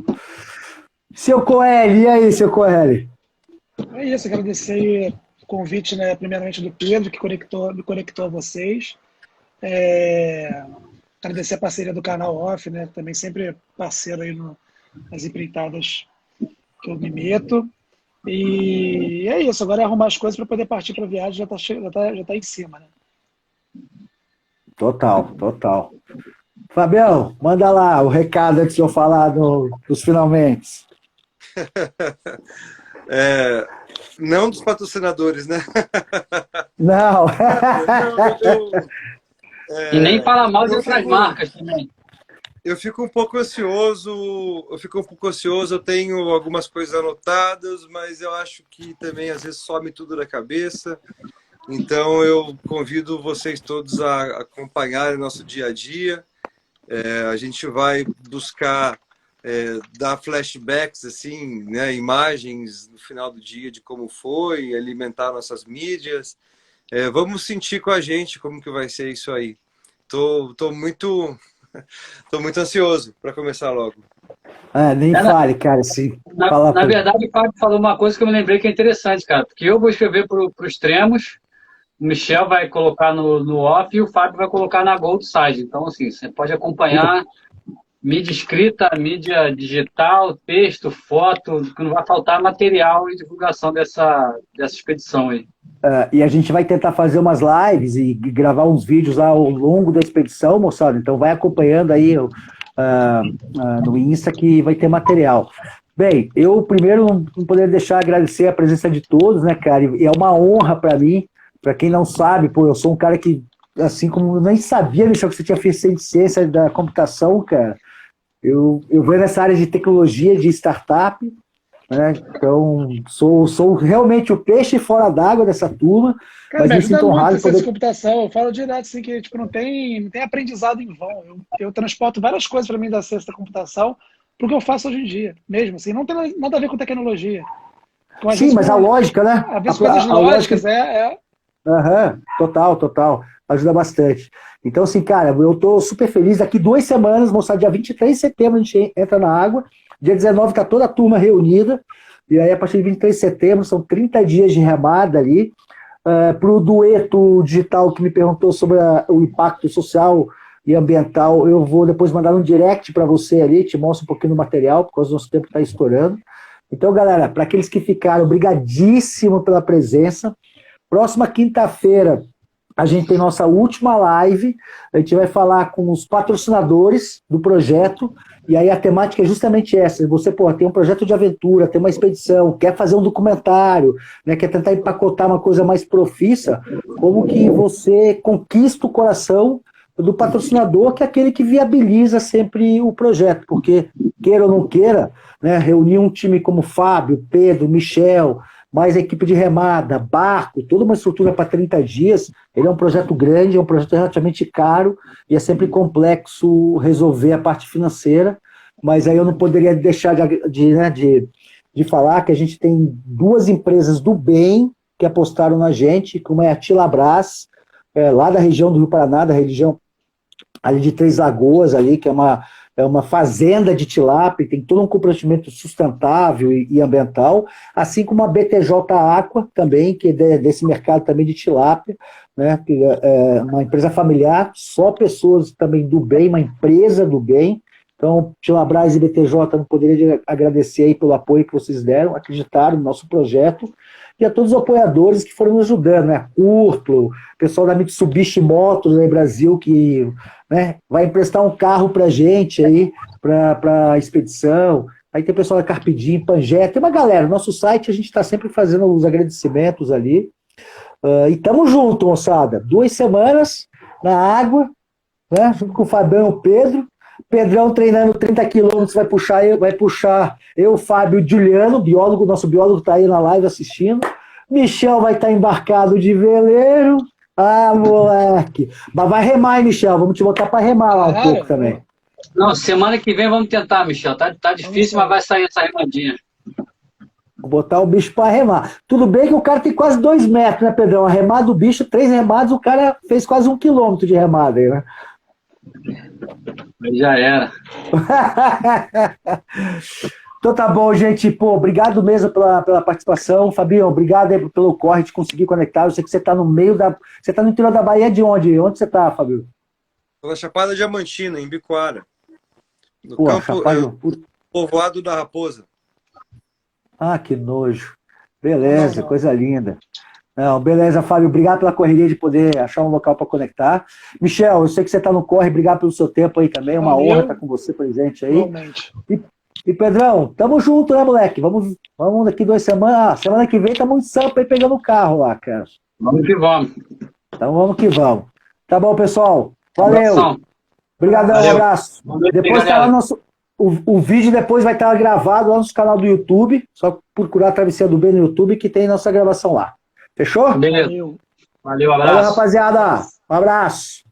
Seu Coelho, e aí, seu Coelho? É isso, agradecer o convite, né, primeiramente do Pedro, que me conectou a vocês. Agradecer a parceria do canal Off, né, também sempre parceiro aí nas empreitadas que eu me meto. E é isso, agora é arrumar as coisas para poder partir para a viagem, já tá em cima, né? Total. Fabião, manda lá o recado antes de eu falar dos finalmente. Não dos patrocinadores, né? Não. E nem fala mal de outras marcas também. Eu fico um pouco ansioso, eu tenho algumas coisas anotadas, mas eu acho que também às vezes some tudo da cabeça. Então eu convido vocês todos a acompanharem nosso dia a dia. A gente vai buscar dar flashbacks, assim, né, imagens no final do dia de como foi, alimentar nossas mídias. Vamos sentir com a gente como que vai ser isso aí. Tô muito ansioso para começar logo. Nem fale, cara. Assim, na verdade, o Fábio falou uma coisa que eu me lembrei que é interessante, cara. Porque eu vou escrever para os Tremos, o Michel vai colocar no off e o Fábio vai colocar na Gold Side. Então, assim, você pode acompanhar mídia escrita, mídia digital, texto, foto, que não vai faltar material e divulgação dessa expedição aí. E a gente vai tentar fazer umas lives e gravar uns vídeos lá ao longo da expedição, moçada. Então vai acompanhando aí no Insta que vai ter material. Bem, eu primeiro não poderia deixar de agradecer a presença de todos, né, cara? E é uma honra para mim. Para quem não sabe, pô, eu sou um cara que, assim como eu nem sabia, Michel, que você tinha feito ciência da computação, cara. Eu venho nessa área de tecnologia, de startup, né? Então, sou realmente o peixe fora d'água dessa turma. Cara, mas me sinto honrado ciência de computação. Eu falo direto assim, que tipo, não tem aprendizado em vão. Eu transporto várias coisas para mim da ciência da computação porque eu faço hoje em dia, mesmo assim. Não tem nada a ver com tecnologia. Então, sim, mas a lógica, né? Às vezes coisas lógicas, Total. Ajuda bastante. Então, assim, cara, eu tô super feliz. Daqui 2 semanas, moçada, dia 23 de setembro a gente entra na água. Dia 19 tá toda a turma reunida. E aí, a partir de 23 de setembro, são 30 dias de remada ali. Pro dueto digital que me perguntou sobre o impacto social e ambiental, eu vou depois mandar um direct para você ali, te mostro um pouquinho do material, porque o nosso tempo tá estourando. Então, galera, para aqueles que ficaram, obrigadíssimo pela presença. Próxima quinta-feira, a gente tem nossa última live, a gente vai falar com os patrocinadores do projeto, e aí a temática é justamente essa, você, tem um projeto de aventura, tem uma expedição, quer fazer um documentário, né, quer tentar empacotar uma coisa mais profissa, como que você conquista o coração do patrocinador, que é aquele que viabiliza sempre o projeto, porque, queira ou não queira, né, reunir um time como Fábio, Pedro, Michel, mais a equipe de remada, barco, toda uma estrutura para 30 dias. Ele é um projeto grande, é um projeto relativamente caro e é sempre complexo resolver a parte financeira, mas aí eu não poderia deixar de falar que a gente tem 2 empresas do bem que apostaram na gente, como é a Tilabras, lá da região do Rio Paraná, da região ali de Três Lagoas, ali, que é uma fazenda de tilápia, tem todo um comprometimento sustentável e ambiental, assim como a BTJ Aqua também, que é desse mercado também de tilápia, né, que é uma empresa familiar, só pessoas também do bem, uma empresa do bem. Então, Tilabras e BTJ, não poderia agradecer aí pelo apoio que vocês deram, acreditaram no nosso projeto, e a todos os apoiadores que foram nos ajudando, né? Curto, pessoal da Mitsubishi Motors aí, Brasil, que, né, vai emprestar um carro pra gente aí, pra expedição. Aí tem o pessoal da Carpedim, Pangea, tem uma galera. No nosso site a gente está sempre fazendo os agradecimentos ali. E tamo junto, moçada. 2 semanas na água, né? Junto com o Fabião e o Pedro. Pedrão treinando 30 quilômetros, vai puxar eu, Fábio e Juliano, biólogo, nosso biólogo tá aí na live assistindo. Michel vai estar embarcado de veleiro. Ah, moleque. Mas vai remar, hein, Michel? Vamos te botar para remar lá um pouco também. Não, semana que vem vamos tentar, Michel. Tá difícil, mas vai sair essa remadinha. Vou botar o bicho para remar. Tudo bem que o cara tem quase 2 metros, né, Pedrão? A remada do bicho, 3 remadas, o cara fez quase 1 quilômetro de remada aí, né? Já era. Então tá bom, gente. Pô, obrigado mesmo pela participação. Fabião, obrigado aí pelo corre de conseguir conectar. Eu sei que você tá no meio da... Você tá no interior da Bahia de onde? Onde você tá, Fabio? Pela Chapada Diamantina, em Biquara. No Pô, campo Chapada... povoado da Raposa. Ah, que nojo. Beleza, coisa linda. Não, beleza, Fábio. Obrigado pela correria de poder achar um local para conectar. Michel, eu sei que você tá no corre. Obrigado pelo seu tempo aí também. Uma honra estar com você presente aí. Realmente. E Pedrão, tamo junto, né, moleque? Vamos daqui 2 semanas. Semana que vem tamo em Sampa aí pegando o carro lá, cara. Vamos que vamos. Então vamos que vamos. Tá bom, pessoal. Valeu. Obrigadão, um abraço. Depois tá lá o vídeo depois vai estar gravado lá no nosso canal do YouTube. Só procurar a Travessia do B no YouTube que tem nossa gravação lá. Fechou? Beleza. Valeu, abraço. Valeu, rapaziada. Um abraço.